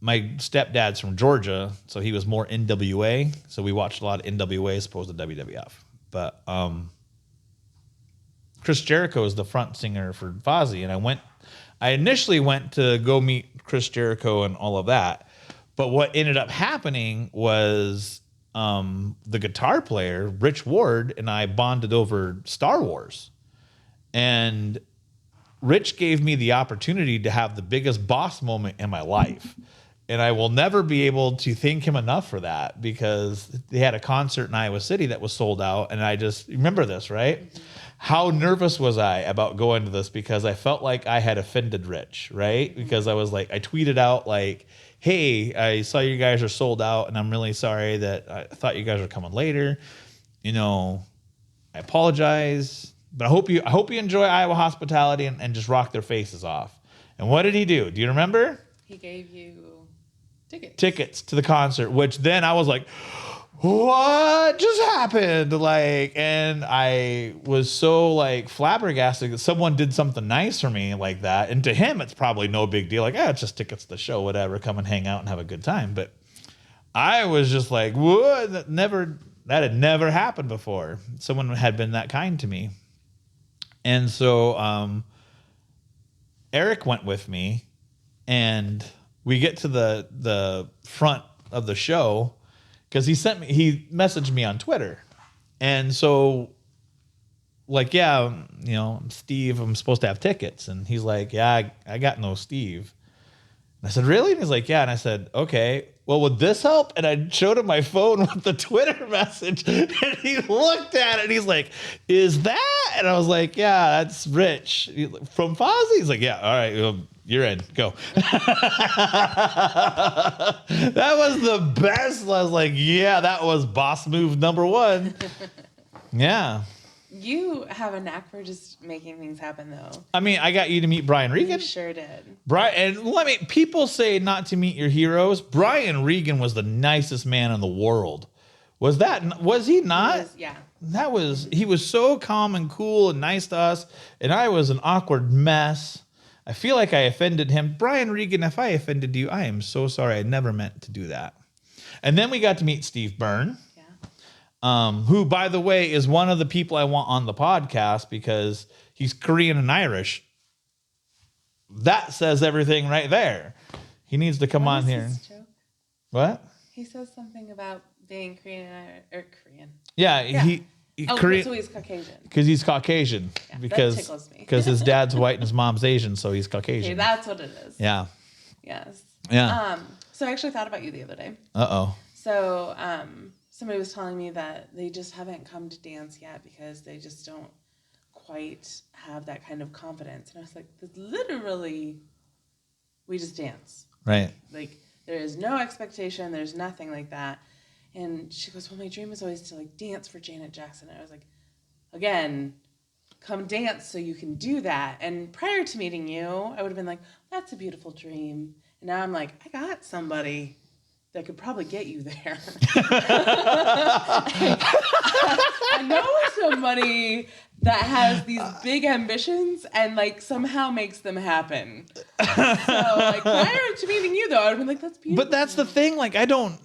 my stepdad's from Georgia, so he was more NWA. So we watched a lot of NWA as opposed to WWF. But Chris Jericho is the front singer for Fozzy, and I initially went to go meet Chris Jericho and all of that. But what ended up happening was the guitar player, Rich Ward, and I bonded over Star Wars. And Rich gave me the opportunity to have the biggest boss moment in my life. And I will never be able to thank him enough for that, because they had a concert in Iowa City that was sold out. And I just remember this, right? Mm-hmm. How nervous was I about going to this, because I felt like I had offended Rich, right? Mm-hmm. Because I was like, I tweeted out like, hey, I saw you guys are sold out, and I'm really sorry that I thought you guys were coming later. I apologize, but I hope you enjoy Iowa hospitality and just rock their faces off. And what did he do? Do you remember? He gave you tickets to the concert, which then I was like, what just happened? And I was so flabbergasted that someone did something nice for me like that. And to him, it's probably no big deal. It's just tickets to the show, whatever, come and hang out and have a good time. But I was just like, what? That had never happened before. Someone had been that kind to me. And so Eric went with me, and we get to the front of the show, because he messaged me on Twitter. And so Steve, I'm supposed to have tickets. And he's like, yeah, I got no Steve. I said, really? And he's like, yeah. And I said, okay, well, would this help? And I showed him my phone with the Twitter message, and he looked at it and he's like, is that? And I was like, yeah, that's Rich from Fozzie. He's like, yeah, all right, well, you're in, go. That was the best. I was like, yeah, that was boss move number one. Yeah. You have a knack for just making things happen, though. I mean, I got you to meet Brian Regan. You sure did. Brian, and people say not to meet your heroes. Brian Regan was the nicest man in the world. Was he not? He was so calm and cool and nice to us. And I was an awkward mess. I feel like I offended him. Brian Regan, if I offended you, I am so sorry. I never meant to do that. And then we got to meet Steve Byrne. Who, by the way, is one of the people I want on the podcast because he's Korean and Irish. That says everything right there. He needs to come on here. What? He says something about being Korean or Korean. Yeah. Korean. So he's Caucasian. Because he's Caucasian. Yeah, because, that tickles me. Because his dad's white and his mom's Asian, so he's Caucasian. Okay, that's what it is. Yeah. Yes. Yeah. So I actually thought about you the other day. Uh-oh. So, somebody was telling me that they just haven't come to dance yet because they just don't quite have that kind of confidence. And I was like, literally, we just dance. Right. Like, there is no expectation. There's nothing like that. And she goes, well, my dream is always to, like, dance for Janet Jackson. And I was like, again, come dance so you can do that. And prior to meeting you, I would have been like, that's a beautiful dream. And now I'm like, I got somebody that could probably get you there. I know somebody that has these big ambitions and like somehow makes them happen. So like prior to meeting you though, I would have been like, that's beautiful. But that's the thing, like I don't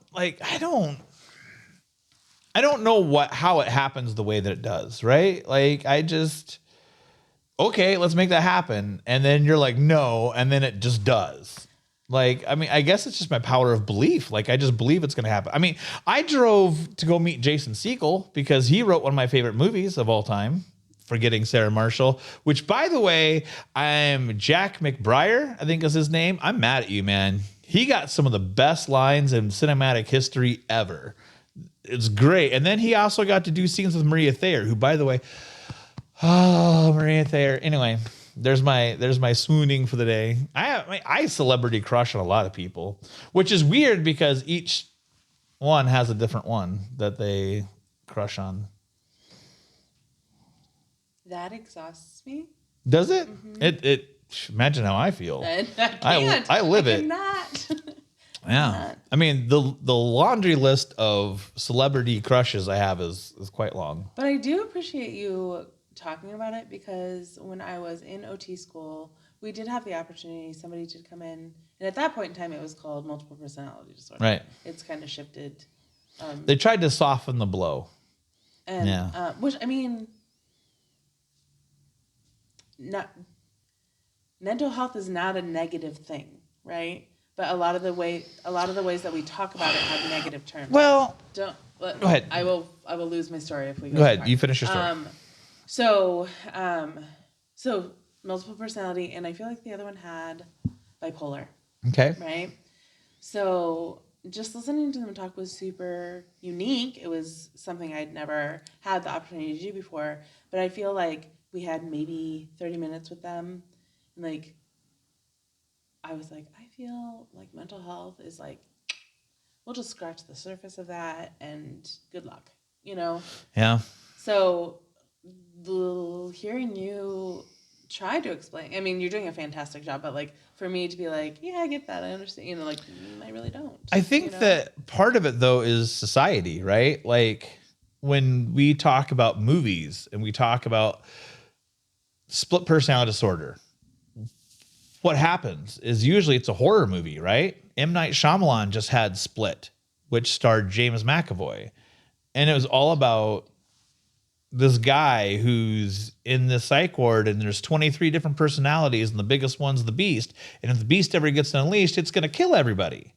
know how it happens the way that it does, right? Like okay, let's make that happen. And then you're like, no, and then it just does. Like, I mean, I guess it's just my power of belief. Like, I just believe it's going to happen. I mean, I drove to go meet Jason Segel because he wrote one of my favorite movies of all time, Forgetting Sarah Marshall, which, by the way, I'm Jack McBrayer, I think is his name. I'm mad at you, man. He got some of the best lines in cinematic history ever. It's great. And then he also got to do scenes with Maria Thayer, who, by the way, Maria Thayer. Anyway, there's my swooning for the day. I celebrity crush on a lot of people, which is weird because each one has a different one that they crush on. That exhausts me. Does it? Mm-hmm. It imagine how I feel. I live it. Cannot. Yeah. I mean, the laundry list of celebrity crushes I have is quite long. But I do appreciate you talking about it because when I was in OT school, we did have the opportunity, somebody did come in, and at that point in time it was called multiple personality disorder. Right. It's kind of shifted. They tried to soften the blow. And which, I mean, mental health is not a negative thing, right? But a lot of the ways that we talk about it have negative terms. Well, go ahead. I will lose my story if we go ahead. You finish your story. So multiple personality, and I feel like the other one had bipolar. Okay. Right? So just listening to them talk was super unique. It was something I'd never had the opportunity to do before, but I feel like we had maybe 30 minutes with them, and like, I was like, I feel like mental health is like, we'll just scratch the surface of that, and good luck, you know? Yeah. So hearing you try to explain, I mean, you're doing a fantastic job, but like for me to be like, yeah, I get that, I understand, you know, like I really don't. I think that part of it though is society, right? Like when we talk about movies and we talk about split personality disorder, what happens is usually it's a horror movie, right? M. Night Shyamalan just had Split, which starred James McAvoy. And it was all about this guy who's in the psych ward and there's 23 different personalities and the biggest one's the beast. And if the beast ever gets unleashed, it's going to kill everybody.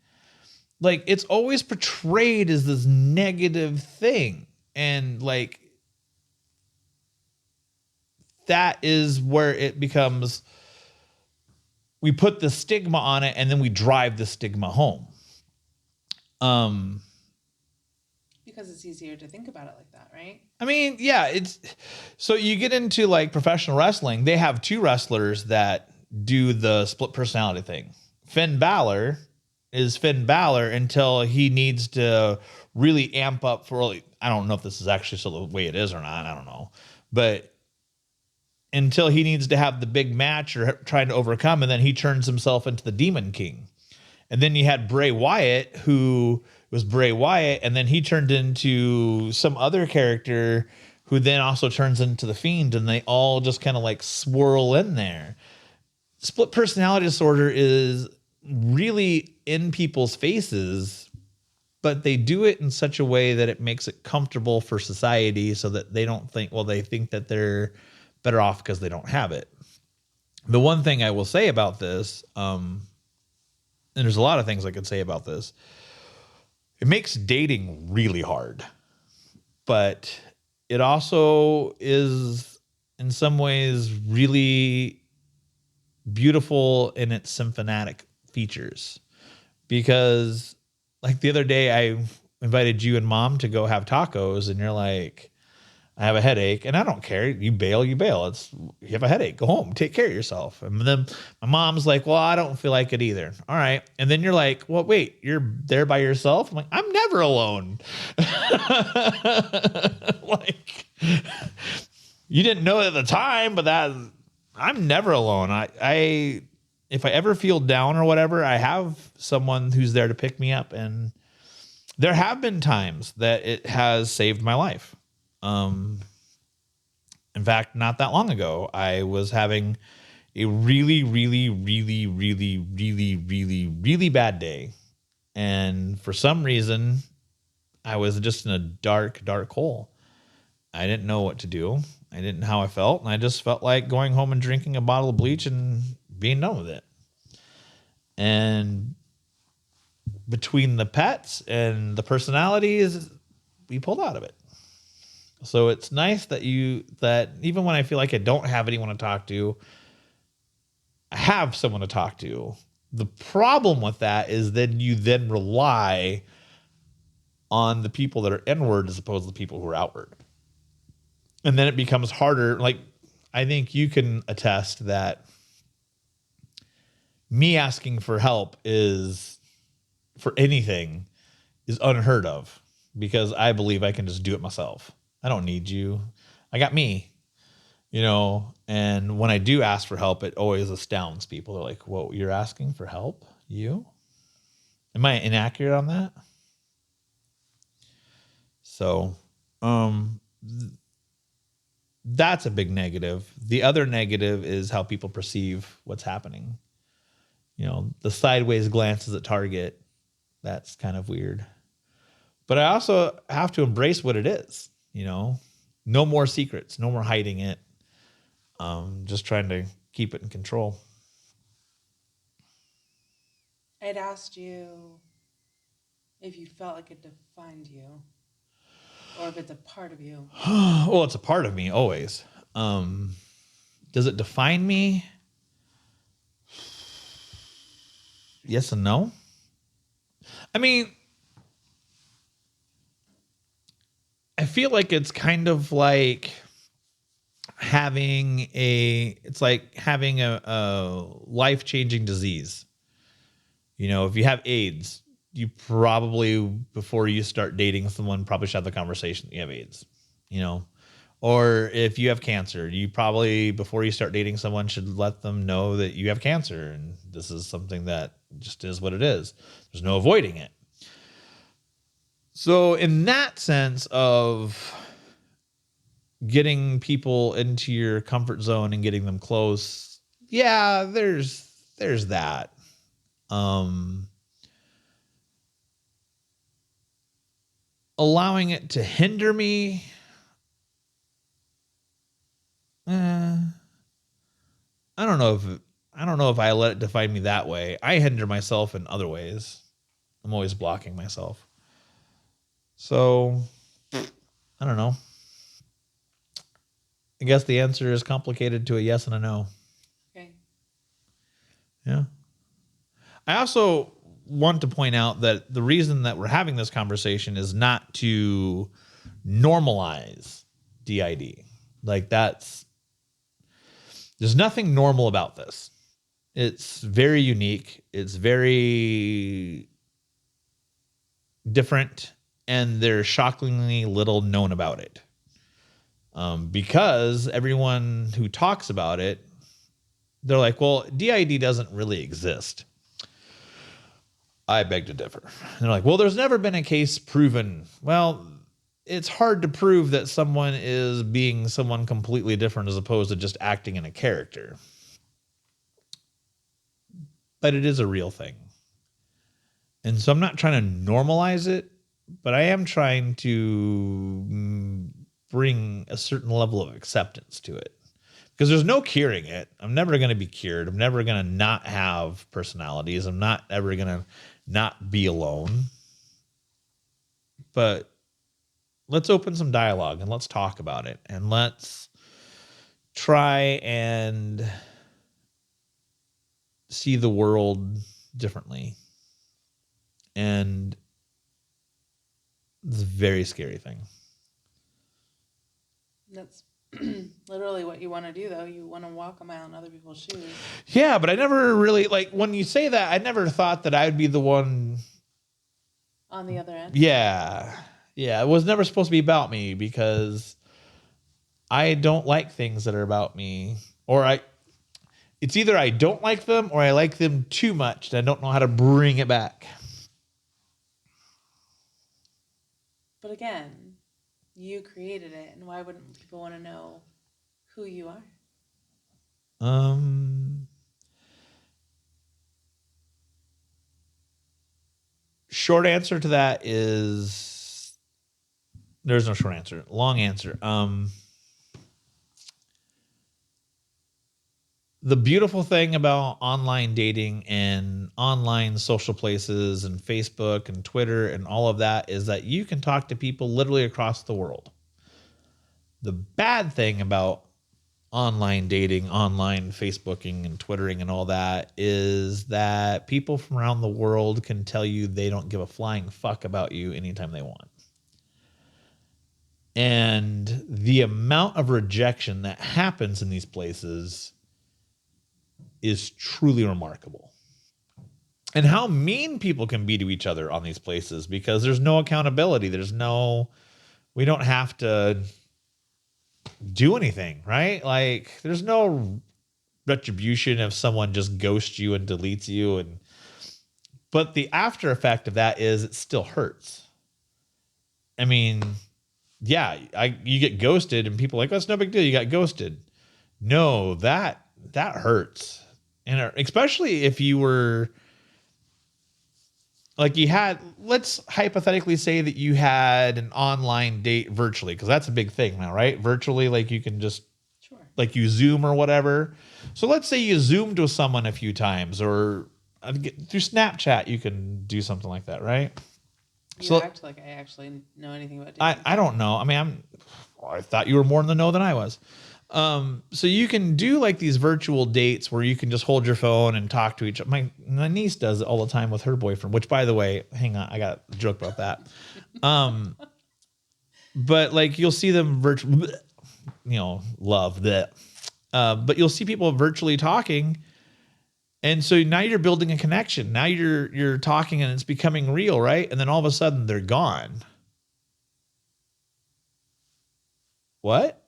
Like it's always portrayed as this negative thing. And like, that is where it becomes we put the stigma on it and then we drive the stigma home. Because it's easier to think about it like that, right? I mean, yeah, it's so you get into like professional wrestling. They have two wrestlers that do the split personality thing. Finn Balor is Finn Balor until he needs to really amp up for. I don't know if this is actually still the way it is or not. I don't know, but until he needs to have the big match or trying to overcome, and then he turns himself into the Demon King. And then you had Bray Wyatt, who was Bray Wyatt, and then he turned into some other character who then also turns into the Fiend, and they all just kind of like swirl in there. Split personality disorder is really in people's faces, but they do it in such a way that it makes it comfortable for society so that they don't think, well, they think that they're better off because they don't have it. The one thing I will say about this, and there's a lot of things I could say about this, it makes dating really hard, but it also is in some ways really beautiful in its symphomatic features. Because like the other day I invited you and mom to go have tacos and you're like, I have a headache, and I don't care. You bail, you bail. You have a headache. Go home. Take care of yourself. And then my mom's like, well, I don't feel like it either. All right. And then you're like, well, wait, you're there by yourself? I'm like, I'm never alone. Like, you didn't know it at the time, but I'm never alone. I if I ever feel down or whatever, I have someone who's there to pick me up. And there have been times that it has saved my life. In fact, not that long ago, I was having a really, really, really, really, really, really, really bad day. And for some reason, I was just in a dark, dark hole. I didn't know what to do. I didn't know how I felt. And I just felt like going home and drinking a bottle of bleach and being done with it. And between the pets and the personalities, we pulled out of it. So it's nice that even when I feel like I don't have anyone to talk to, I have someone to talk to. The problem with that is then you rely on the people that are inward as opposed to the people who are outward. And then it becomes harder. Like, I think you can attest that me asking for help for anything is unheard of because I believe I can just do it myself. I don't need you. I got me, and when I do ask for help, it always astounds people. They're like, whoa, you're asking for help? You? Am I inaccurate on that? So, that's a big negative. The other negative is how people perceive what's happening. The sideways glances at Target. That's kind of weird. But I also have to embrace what it is. No more secrets, no more hiding it. Just trying to keep it in control. I'd asked you if you felt like it defined you or if it's a part of you. Well, it's a part of me always. Does it define me? Yes and no. I mean, I feel like it's kind of like having a life-changing disease. If you have AIDS, you probably, before you start dating someone, probably should have the conversation that you have AIDS, or if you have cancer, you probably, before you start dating someone, should let them know that you have cancer. And this is something that just is what it is. There's no avoiding it. So in that sense of getting people into your comfort zone and getting them close, yeah, there's that. Allowing it to hinder me, I don't know if I let it define me that way. I hinder myself in other ways. I'm always blocking myself. So, I don't know. I guess the answer is complicated to a yes and a no. Okay. Yeah. I also want to point out that the reason that we're having this conversation is not to normalize d.i.d. Like there's nothing normal about this. It's very unique. It's very different, and there's shockingly little known about it. Because everyone who talks about it, they're like, well, d.i.d. doesn't really exist. I beg to differ. And they're like, well, there's never been a case proven. Well, it's hard to prove that someone is being someone completely different as opposed to just acting in a character. But it is a real thing. And so I'm not trying to normalize it, but I am trying to bring a certain level of acceptance to it. Because there's no curing it. I'm never going to be cured. I'm never going to not have personalities. I'm not ever going to not be alone. But let's open some dialogue and let's talk about it. And let's try and see the world differently. And it's a very scary thing. That's literally what you want to do, though. You want to walk a mile in other people's shoes. Yeah, but I never really, like, when you say that, I never thought that I would be the one on the other end. Yeah. It was never supposed to be about me because I don't like things that are about me. It's either I don't like them or I like them too much and I don't know how to bring it back. But again, you created it, and why wouldn't people want to know who you are? Short answer to that is there's no short answer. Long answer. The beautiful thing about online dating and online social places and Facebook and Twitter and all of that is that you can talk to people literally across the world. The bad thing about online dating, online Facebooking and Twittering and all that is that people from around the world can tell you they don't give a flying fuck about you anytime they want. And the amount of rejection that happens in these places is truly remarkable. And how mean people can be to each other on these places because there's no accountability. We don't have to do anything, right? Like there's no retribution if someone just ghosts you and deletes you. But the after effect of that is it still hurts. I mean, yeah, you get ghosted and people are like, that's no big deal. You got ghosted. No, that hurts. And especially if you were like let's hypothetically say that you had an online date virtually, because that's a big thing now, right? Virtually, like you can just, sure, like you Zoom or whatever. So let's say you Zoomed with someone a few times, or through Snapchat, you can do something like that, right? You act like I actually know anything about dating. I don't know. I mean, I thought you were more in the know than I was. So you can do like these virtual dates where you can just hold your phone and talk to each other. My niece does it all the time with her boyfriend, which, by the way, hang on, I got a joke about that. But like you'll see them virtual, love that. But you'll see people virtually talking. And so now you're building a connection. Now you're talking and it's becoming real, right? And then all of a sudden they're gone. What?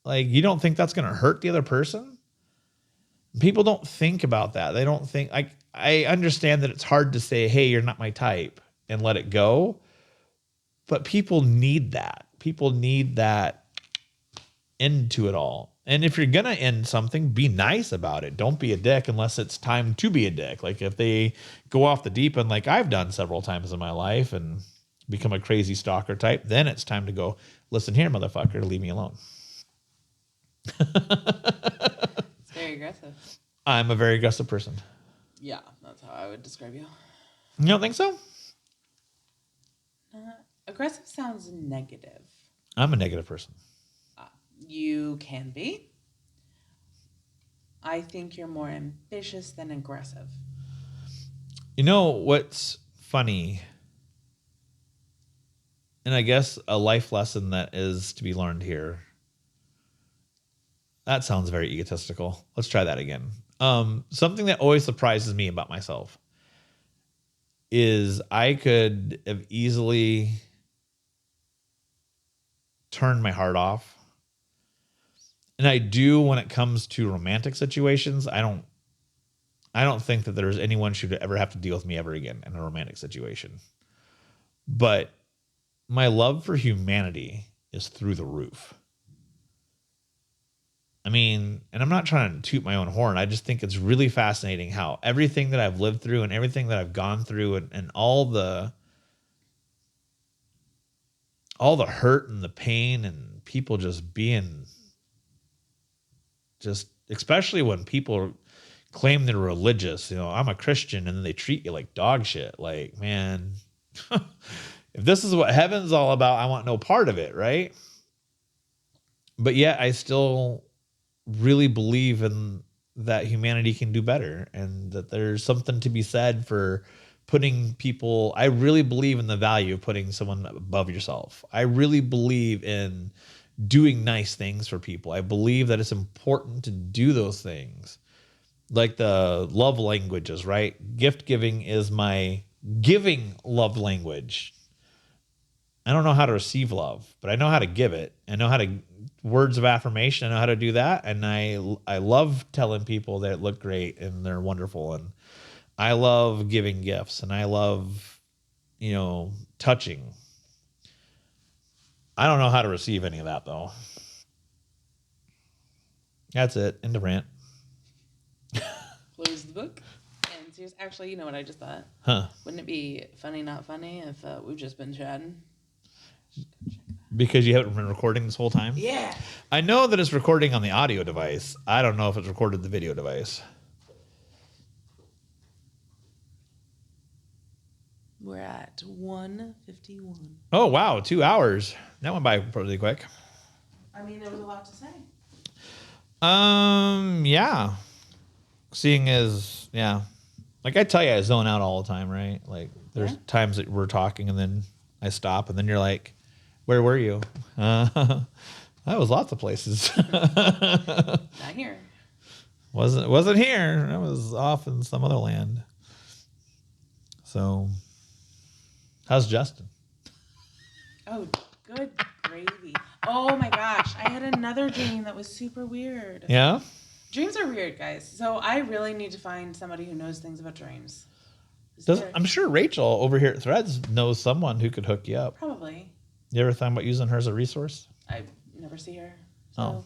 Like, you don't think that's going to hurt the other person? People don't think about that. They don't think, I understand that it's hard to say, hey, you're not my type and let it go. But people need that. People need that end to it all. And if you're going to end something, be nice about it. Don't be a dick unless it's time to be a dick. Like if they go off the deep end, like I've done several times in my life and become a crazy stalker type, then it's time to go, listen here, motherfucker, leave me alone. It's very aggressive. I'm a very aggressive person. Yeah, that's how I would describe you. You don't think so? Aggressive sounds negative. I'm a negative person. You can be. I think you're more ambitious than aggressive. You know what's funny? And I guess a life lesson that is to be learned here. That sounds very egotistical. Let's try that again. Something that always surprises me about myself is I could have easily turned my heart off. And I do when it comes to romantic situations. I don't think that there's anyone should ever have to deal with me ever again in a romantic situation. But my love for humanity is through the roof. I mean, and I'm not trying to toot my own horn. I just think it's really fascinating how everything that I've lived through and everything that I've gone through and all the hurt and the pain and people just being just, especially when people claim they're religious, I'm a Christian, and then they treat you like dog shit. Like, man, if this is what heaven's all about, I want no part of it, right? But yet I still really believe in that humanity can do better and that there's something to be said for putting people. I really believe in the value of putting someone above yourself. I really believe in doing nice things for people. I believe that it's important to do those things. Like the love languages, right? Gift giving is my giving love language. I don't know how to receive love, but I know how to give it. I know how to words of affirmation. I know how to do that. And I love telling people that look great and they're wonderful. And I love giving gifts and I love, touching. I don't know how to receive any of that though. That's it. End of rant. Close the book. And seriously, actually, you know what I just thought? Huh. Wouldn't it be funny, not funny, if we've just been chatting? Because you haven't been recording this whole time? Yeah. I know that it's recording on the audio device. I don't know if it's recorded the video device. We're at 1:51. Oh, wow. 2 hours. That went by pretty quick. I mean, there was a lot to say. Yeah. Seeing as, yeah. Like I tell you, I zone out all the time, right? Like there's times that we're talking and then I stop and then you're like, where were you? I was lots of places. Not here. Wasn't here. I was off in some other land. So, how's Justin? Oh, good gravy. Oh my gosh. I had another dream that was super weird. Yeah? Dreams are weird, guys. So I really need to find somebody who knows things about dreams. I'm sure Rachel over here at Threads knows someone who could hook you up. Probably. You ever thought about using her as a resource? I never see her. So,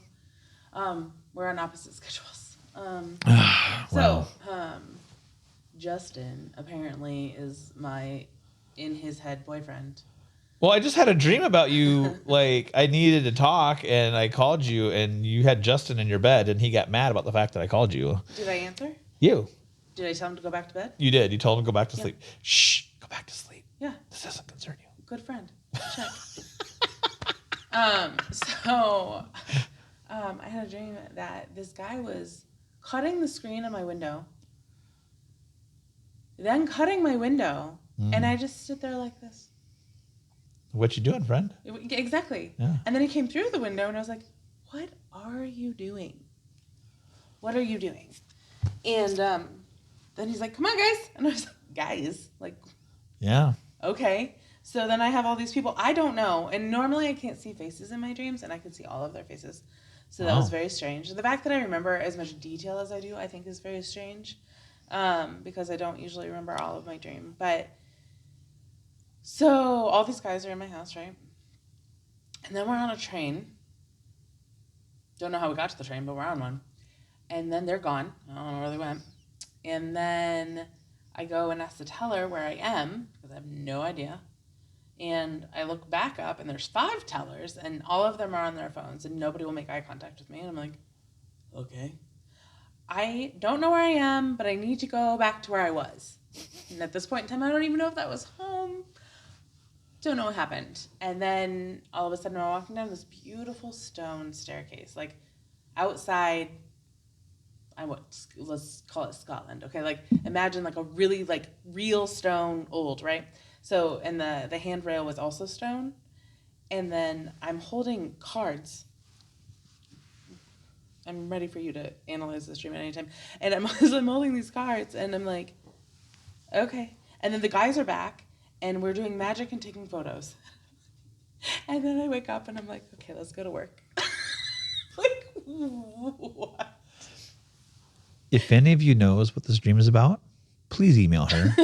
we're on opposite schedules. Well. Justin apparently is my in his head boyfriend. Well, I just had a dream about you. Like I needed to talk, and I called you, and you had Justin in your bed, and he got mad about the fact that I called you. Did I answer? You. Did I tell him to go back to bed? You did. You told him to go back to sleep. Shh, go back to sleep. Yeah. This doesn't concern you. Good friend. Check. I had a dream that this guy was cutting the screen on my window, then cutting my window, and I just stood there like this. What you doing, friend? Exactly. Yeah. And then he came through the window, and I was like, "What are you doing? What are you doing?" And then he's like, "Come on, guys!" And I was like, "Guys, like, yeah, okay." So then I have all these people I don't know, and normally I can't see faces in my dreams, and I could see all of their faces. So that was very strange. The fact that I remember as much detail as I do, I think is very strange, because I don't usually remember all of my dream. But so all these guys are in my house, right? And then we're on a train. Don't know how we got to the train, but we're on one. And then they're gone. I don't know where they went. And then I go and ask the teller where I am, because I have no idea. And I look back up, and there's 5 tellers, and all of them are on their phones, and nobody will make eye contact with me. And I'm like, okay. I don't know where I am, but I need to go back to where I was. And at this point in time, I don't even know if that was home. Don't know what happened. And then all of a sudden, we're walking down this beautiful stone staircase, like outside let's call it Scotland. Okay, like imagine like a really like real stone old, right? So and the handrail was also stone, and then I'm holding cards. I'm ready for you to analyze this dream at any time. And I'm holding these cards, and I'm like, okay. And then the guys are back, and we're doing magic and taking photos. And then I wake up, and I'm like, okay, let's go to work. Like, what? If any of you knows what this dream is about, please email her.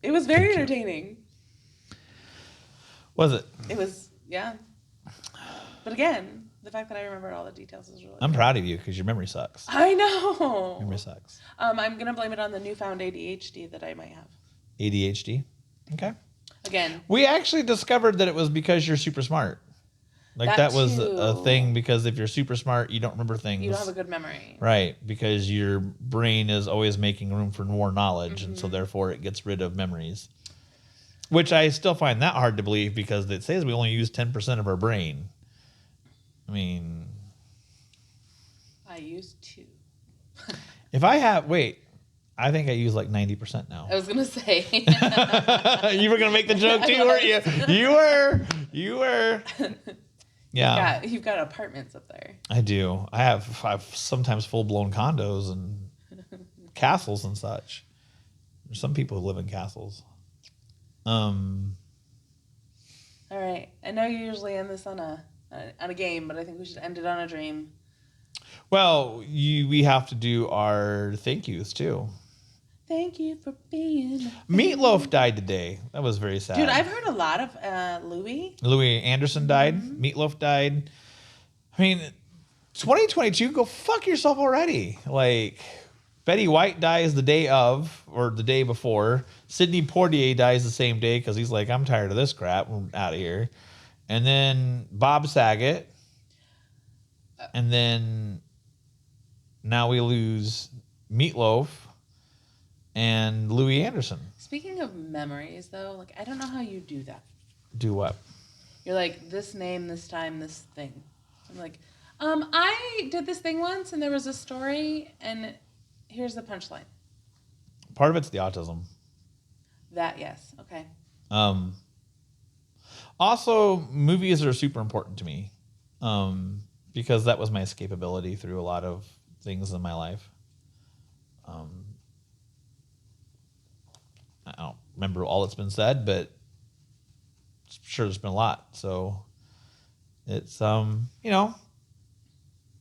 It was very entertaining. Was it? It was, yeah. But again, the fact that I remembered all the details is really I'm good. proud of you because your memory sucks. I know. Memory sucks. I'm going to blame it on the newfound ADHD that I might have. ADHD? Okay. Again. We actually discovered that it was because you're super smart. Like that was a thing because if you're super smart, you don't remember things. You don't have a good memory. Right. Because your brain is always making room for more knowledge. And so therefore it gets rid of memories. Which I still find that hard to believe because it says we only use 10% of our brain. I mean, I used 2. if I have, I think I use like 90% now. I was going to say. You were going to make the joke too, weren't you? You were. Yeah. You've got apartments up there. I do. I have sometimes full-blown condos and castles and such. There's some people who live in castles. All right. I know you usually end this on a game, but I think we should end it on a dream. Well, we have to do our thank yous too. Thank you for being. Meatloaf died today. That was very sad. Dude, I've heard a lot of Louis. Louis Anderson died. Meatloaf died. I mean, 2022, go fuck yourself already. Like, Betty White dies the day of, or the day before. Sidney Poitier dies the same day because he's like, I'm tired of this crap. I'm out of here. And then Bob Saget. And then now we lose Meatloaf and Louis Anderson. Speaking of memories, though, like I don't know how you do that. Do what? You're like, this name, this time, this thing. I'm like, I did this thing once, and there was a story, and here's the punchline. Part of it's the autism. That, yes. Okay. Also, movies are super important to me because that was my escapability through a lot of things in my life. I don't remember all that's been said, but I'm sure there's been a lot. So it's,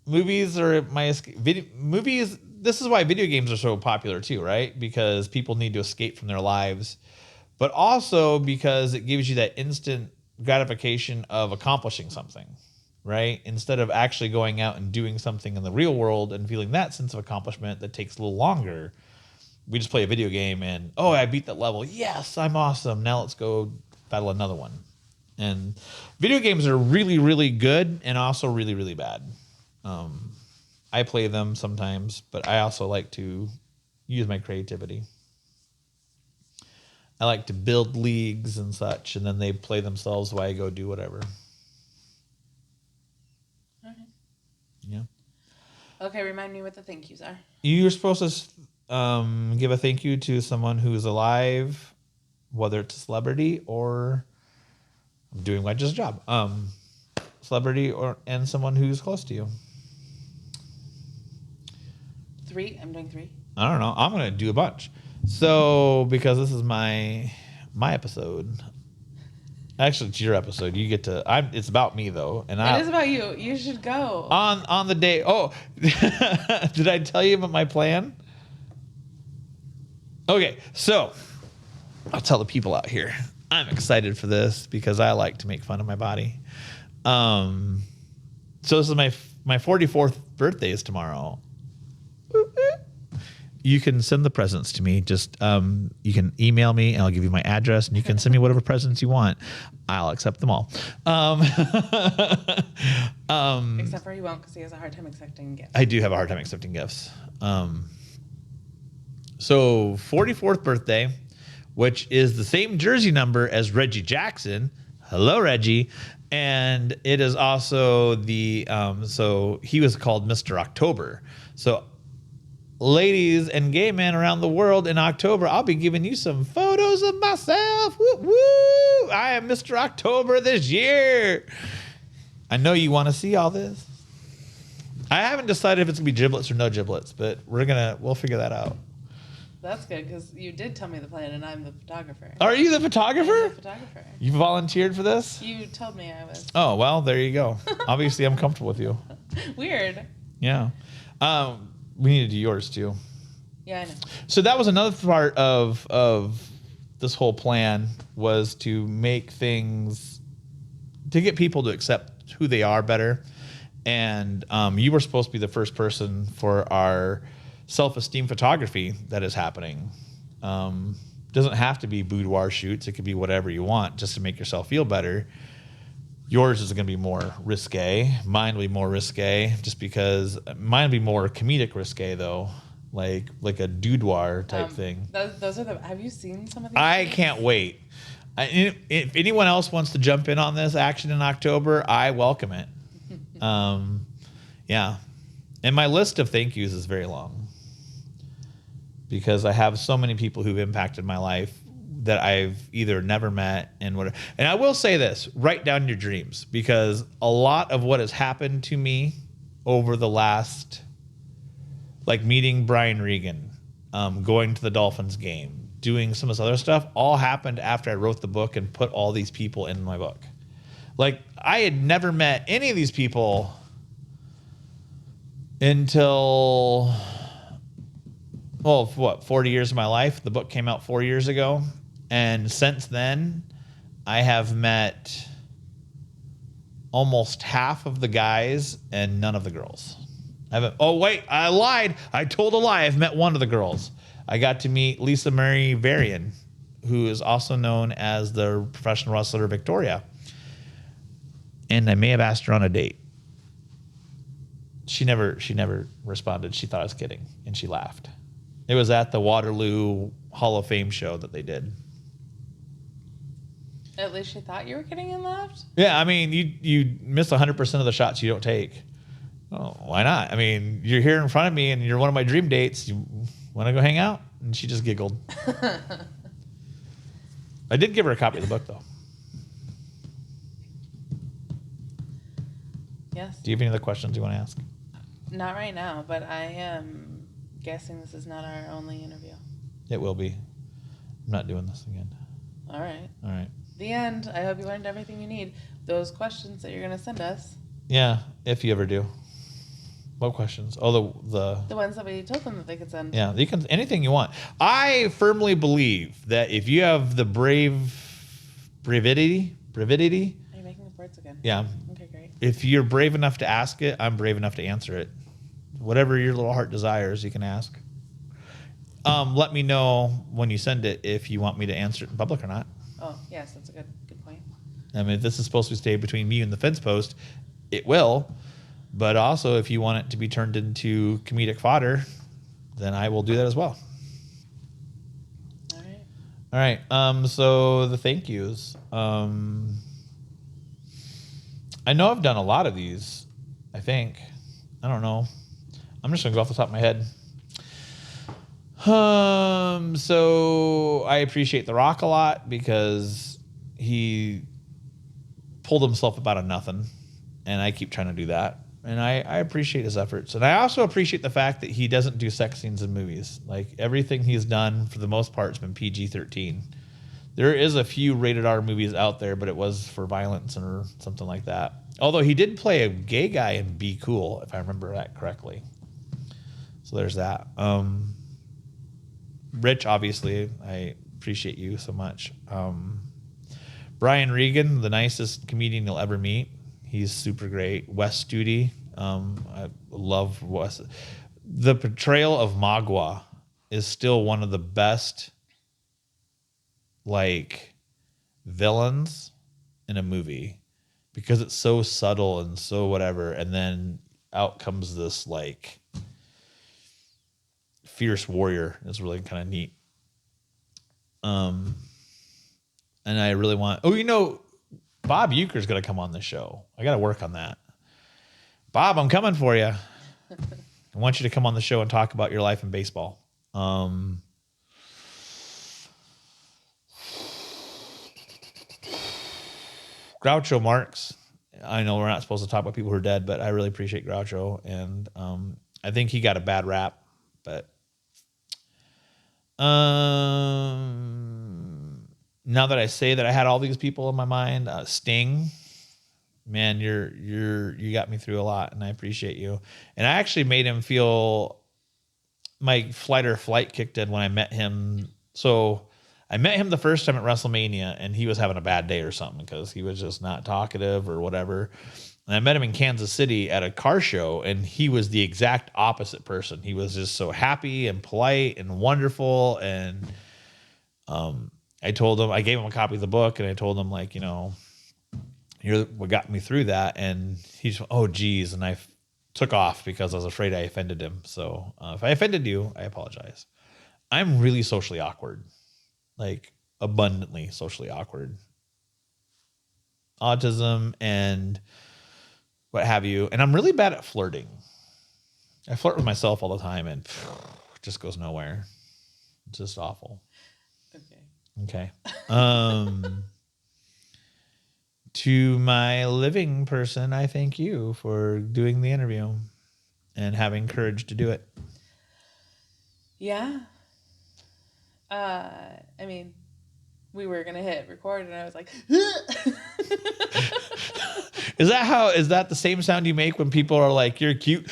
movies are my escape. Movies, this is why video games are so popular too, right? Because people need to escape from their lives, but also because it gives you that instant gratification of accomplishing something, right? Instead of actually going out and doing something in the real world and feeling that sense of accomplishment that takes a little longer. We just play a video game and, I beat that level. Yes, I'm awesome. Now let's go battle another one. And video games are really, really good and also really, really bad. I play them sometimes, but I also like to use my creativity. I like to build leagues and such, and then they play themselves while I go do whatever. Okay. Yeah. Okay, remind me what the thank yous are. You're supposed to give a thank you to someone who's alive, whether it's a celebrity or I'm doing my just job. Celebrity and someone who's close to you. 3. I'm doing 3. I don't know. I'm gonna do a bunch. So because this is my episode. Actually, it's your episode. You get to. It's about me though, and It is about you. You should go on the day. Oh, did I tell you about my plan? Okay, so I'll tell the people out here. I'm excited for this because I like to make fun of my body. So this is my 44th birthday is tomorrow. You can send the presents to me. Just you can email me and I'll give you my address and you can send me whatever presents you want. I'll accept them all. Except for he won't because he has a hard time accepting gifts. I do have a hard time accepting gifts. So 44th birthday, which is the same jersey number as Reggie Jackson. Hello, Reggie. And it is also the so he was called Mr. October. So ladies and gay men around the world in October, I'll be giving you some photos of myself. Woo woo! I am Mr. October this year. I know you want to see all this. I haven't decided if it's gonna be giblets or no giblets, but we'll figure that out. That's good because you did tell me the plan, and I'm the photographer. Are you the photographer? I'm the photographer. You volunteered for this? You told me I was. Oh well, there you go. Obviously, I'm comfortable with you. Weird. Yeah. We need to do yours too. Yeah, I know. So that was another part of this whole plan, was to make things, to get people to accept who they are better. And you were supposed to be the first person for our self-esteem photography that is happening. Doesn't have to be boudoir shoots. It could be whatever you want just to make yourself feel better. Yours is going to be more risque. Mine will be more risque, just because mine will be more comedic risque though, like a boudoir type thing. Those are the. Have you seen some of these? I things? can't wait. If anyone else wants to jump in on this action in October, I welcome it. Yeah. And my list of thank yous is very long, because I have so many people who've impacted my life that I've either never met and whatever. And I will say this, write down your dreams, because a lot of what has happened to me over the last, like meeting Brian Regan, going to the Dolphins game, doing some of this other stuff, all happened after I wrote the book and put all these people in my book. Like, I had never met any of these people until, well, 40 years of my life. The book came out 4 years ago. And since then, I have met almost half of the guys and none of the girls. Oh, wait, I lied. I told a lie. I've met one of the girls. I got to meet Lisa Marie Varian, who is also known as the professional wrestler Victoria. And I may have asked her on a date. She never responded. She thought I was kidding, and she laughed. It was at the Waterloo Hall of Fame show that they did. At least she thought you were kidding and laughed? Yeah, I mean, you miss 100% of the shots you don't take. Oh, why not? I mean, you're here in front of me, and you're one of my dream dates. You want to go hang out? And she just giggled. I did give her a copy of the book, though. Yes. Do you have any other questions you want to ask? Not right now, but I am guessing this is not our only interview. It will be. I'm not doing this again. All right. All right. The end. I hope you learned everything you need. Those questions that you're going to send us. Yeah, if you ever do. What questions? Oh, the ones that we told them that they could send. Yeah, you can, anything you want. I firmly believe that if you have the bravidity. Are you making up words again? Yeah. Okay, great. If you're brave enough to ask it, I'm brave enough to answer it. Whatever your little heart desires, you can ask. Let me know when you send it if you want me to answer it in public or not. Oh, yes, that's a good point. I mean, if this is supposed to stay between me and the fence post, it will. But also, if you want it to be turned into comedic fodder, then I will do that as well. All right. All right. So the thank yous. I know I've done a lot of these, I think. I don't know. I'm just going to go off the top of my head. So I appreciate The Rock a lot, because he pulled himself up out of nothing, and I keep trying to do that. And I appreciate his efforts. And I also appreciate the fact that he doesn't do sex scenes in movies. Like, everything he's done, for the most part, has been PG-13. There is a few rated R movies out there, but it was for violence or something like that. Although he did play a gay guy in Be Cool, if I remember that correctly. So there's that. Rich, obviously, I appreciate you so much. Brian Regan, the nicest comedian you'll ever meet. He's super great. Wes Studi, I love Wes. The portrayal of Magua is still one of the best, like, villains in a movie, because it's so subtle and so whatever, and then out comes this, like, fierce warrior. It's really kind of neat. And I really want... Oh, Bob Euchre's going to come on the show. I got to work on that. Bob, I'm coming for you. I want you to come on the show and talk about your life in baseball. Groucho Marx. I know we're not supposed to talk about people who are dead, but I really appreciate Groucho. And I think he got a bad rap. But now that I say that I had all these people in my mind, Sting, man, you got me through a lot, and I appreciate you. And I actually made him feel my flight or flight kicked in when I met him. So I met him the first time at WrestleMania, and he was having a bad day or something because he was just not talkative or whatever. And I met him in Kansas City at a car show, and he was the exact opposite person. He was just so happy and polite and wonderful. And I told him, I gave him a copy of the book, and I told him, like, you know, you're what got me through that. And he's, oh, geez. And I took off because I was afraid I offended him. So if I offended you, I apologize. I'm really socially awkward, like abundantly socially awkward. Autism and what have you. And I'm really bad at flirting. I flirt with myself all the time, and it just goes nowhere. It's just awful. Okay. To my living person, I thank you for doing the interview and having courage to do it. Yeah. I mean, we were going to hit record, and I was like, Is that the same sound you make when people are like, you're cute?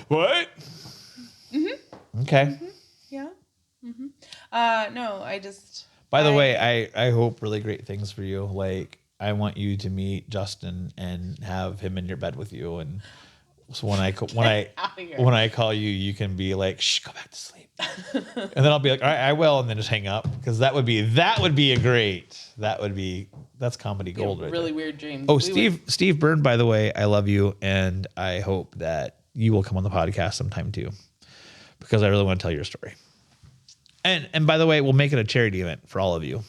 What? Mm-hmm. Okay. Mm-hmm. Yeah. Mm-hmm. No, I just. By the way, I hope really great things for you. Like, I want you to meet Justin and have him in your bed with you. And so when I call you, you can be like, shh, go back to sleep. And then I'll be like, all right, I will. And then just hang up. Because that's comedy gold right really there. Weird dreams. Oh, Steve Byrne, by the way, I love you. And I hope that you will come on the podcast sometime too. Because I really want to tell your story. And by the way, we'll make it a charity event for all of you.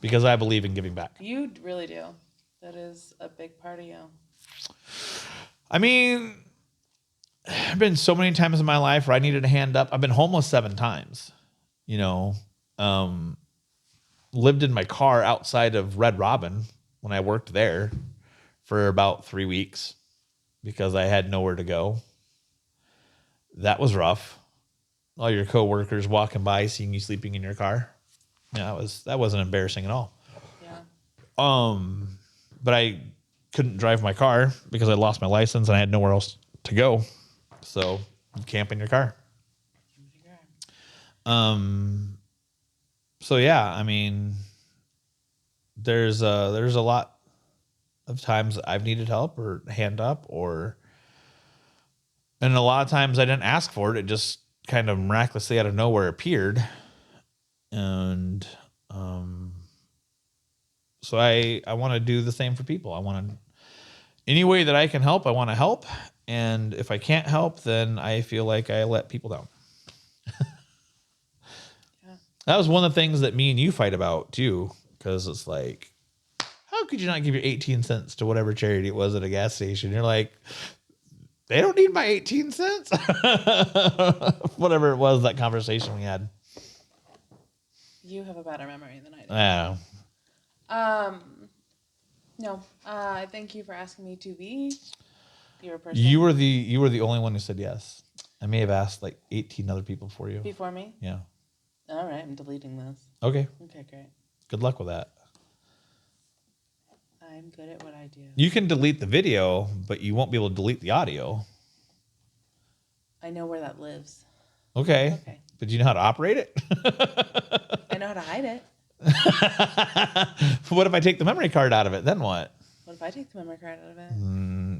Because I believe in giving back. You really do. That is a big part of you. I mean, I've been so many times in my life where I needed a hand up. I've been homeless 7 times, you know, lived in my car outside of Red Robin when I worked there for about 3 weeks because I had nowhere to go. That was rough. All your coworkers walking by, seeing you sleeping in your car. Yeah, that wasn't embarrassing at all. Yeah. But I couldn't drive my car because I lost my license and I had nowhere else to go. So you camp in your car. So yeah, I mean, there's a lot of times I've needed help or hand up and a lot of times I didn't ask for it. It just kind of miraculously out of nowhere appeared. And so I want to do the same for people. I want to, any way that I can help, I want to help. And if I can't help, then I feel like I let people down. Yeah. That was one of the things that me and you fight about too, because it's like, how could you not give your 18 cents to whatever charity it was at a gas station? You're like, they don't need my 18 cents. Whatever it was, that conversation we had. You have a better memory than I do. Yeah. No. Thank you for asking me to be your person. You were the only one who said yes. I may have asked like 18 other people for you. Before me? Yeah. All right, I'm deleting this. Okay. Okay, great. Good luck with that. I'm good at what I do. You can delete the video, but you won't be able to delete the audio. I know where that lives. Okay. But do you know how to operate it? I know how to hide it. What if I take the memory card out of it? Then what? What if I take the memory card out of it?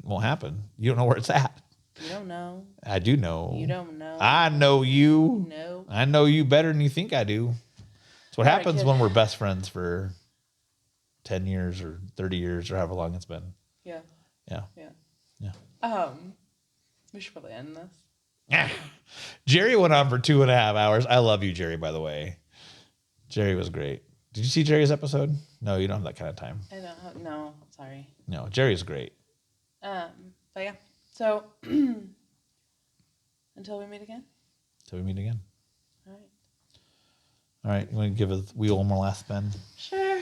Won't happen. You don't know where it's at. You don't know. I do know. You don't know. I know you. No. I know you better than you think I do. That's what happens when we're best friends for 10 years or 30 years or however long it's been. Yeah. Yeah. Yeah. We should probably end this. Jerry went on for 2.5 hours. I love you, Jerry, by the way. Jerry was great. Did you see Jerry's episode? No, you don't have that kind of time. I don't. No, sorry. No, Jerry's great. But yeah. So until we meet again. Till we meet again. All right. All right, you want to give a wheel one more last spin? Sure.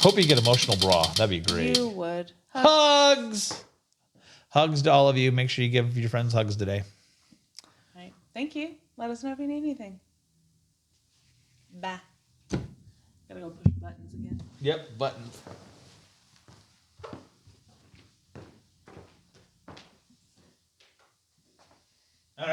Hope you get emotional bra. That'd be great. You would. Hugs! Hugs to all of you. Make sure you give your friends hugs today. All right. Thank you. Let us know if you need anything. Bye. Gotta go push buttons again. Yep, buttons.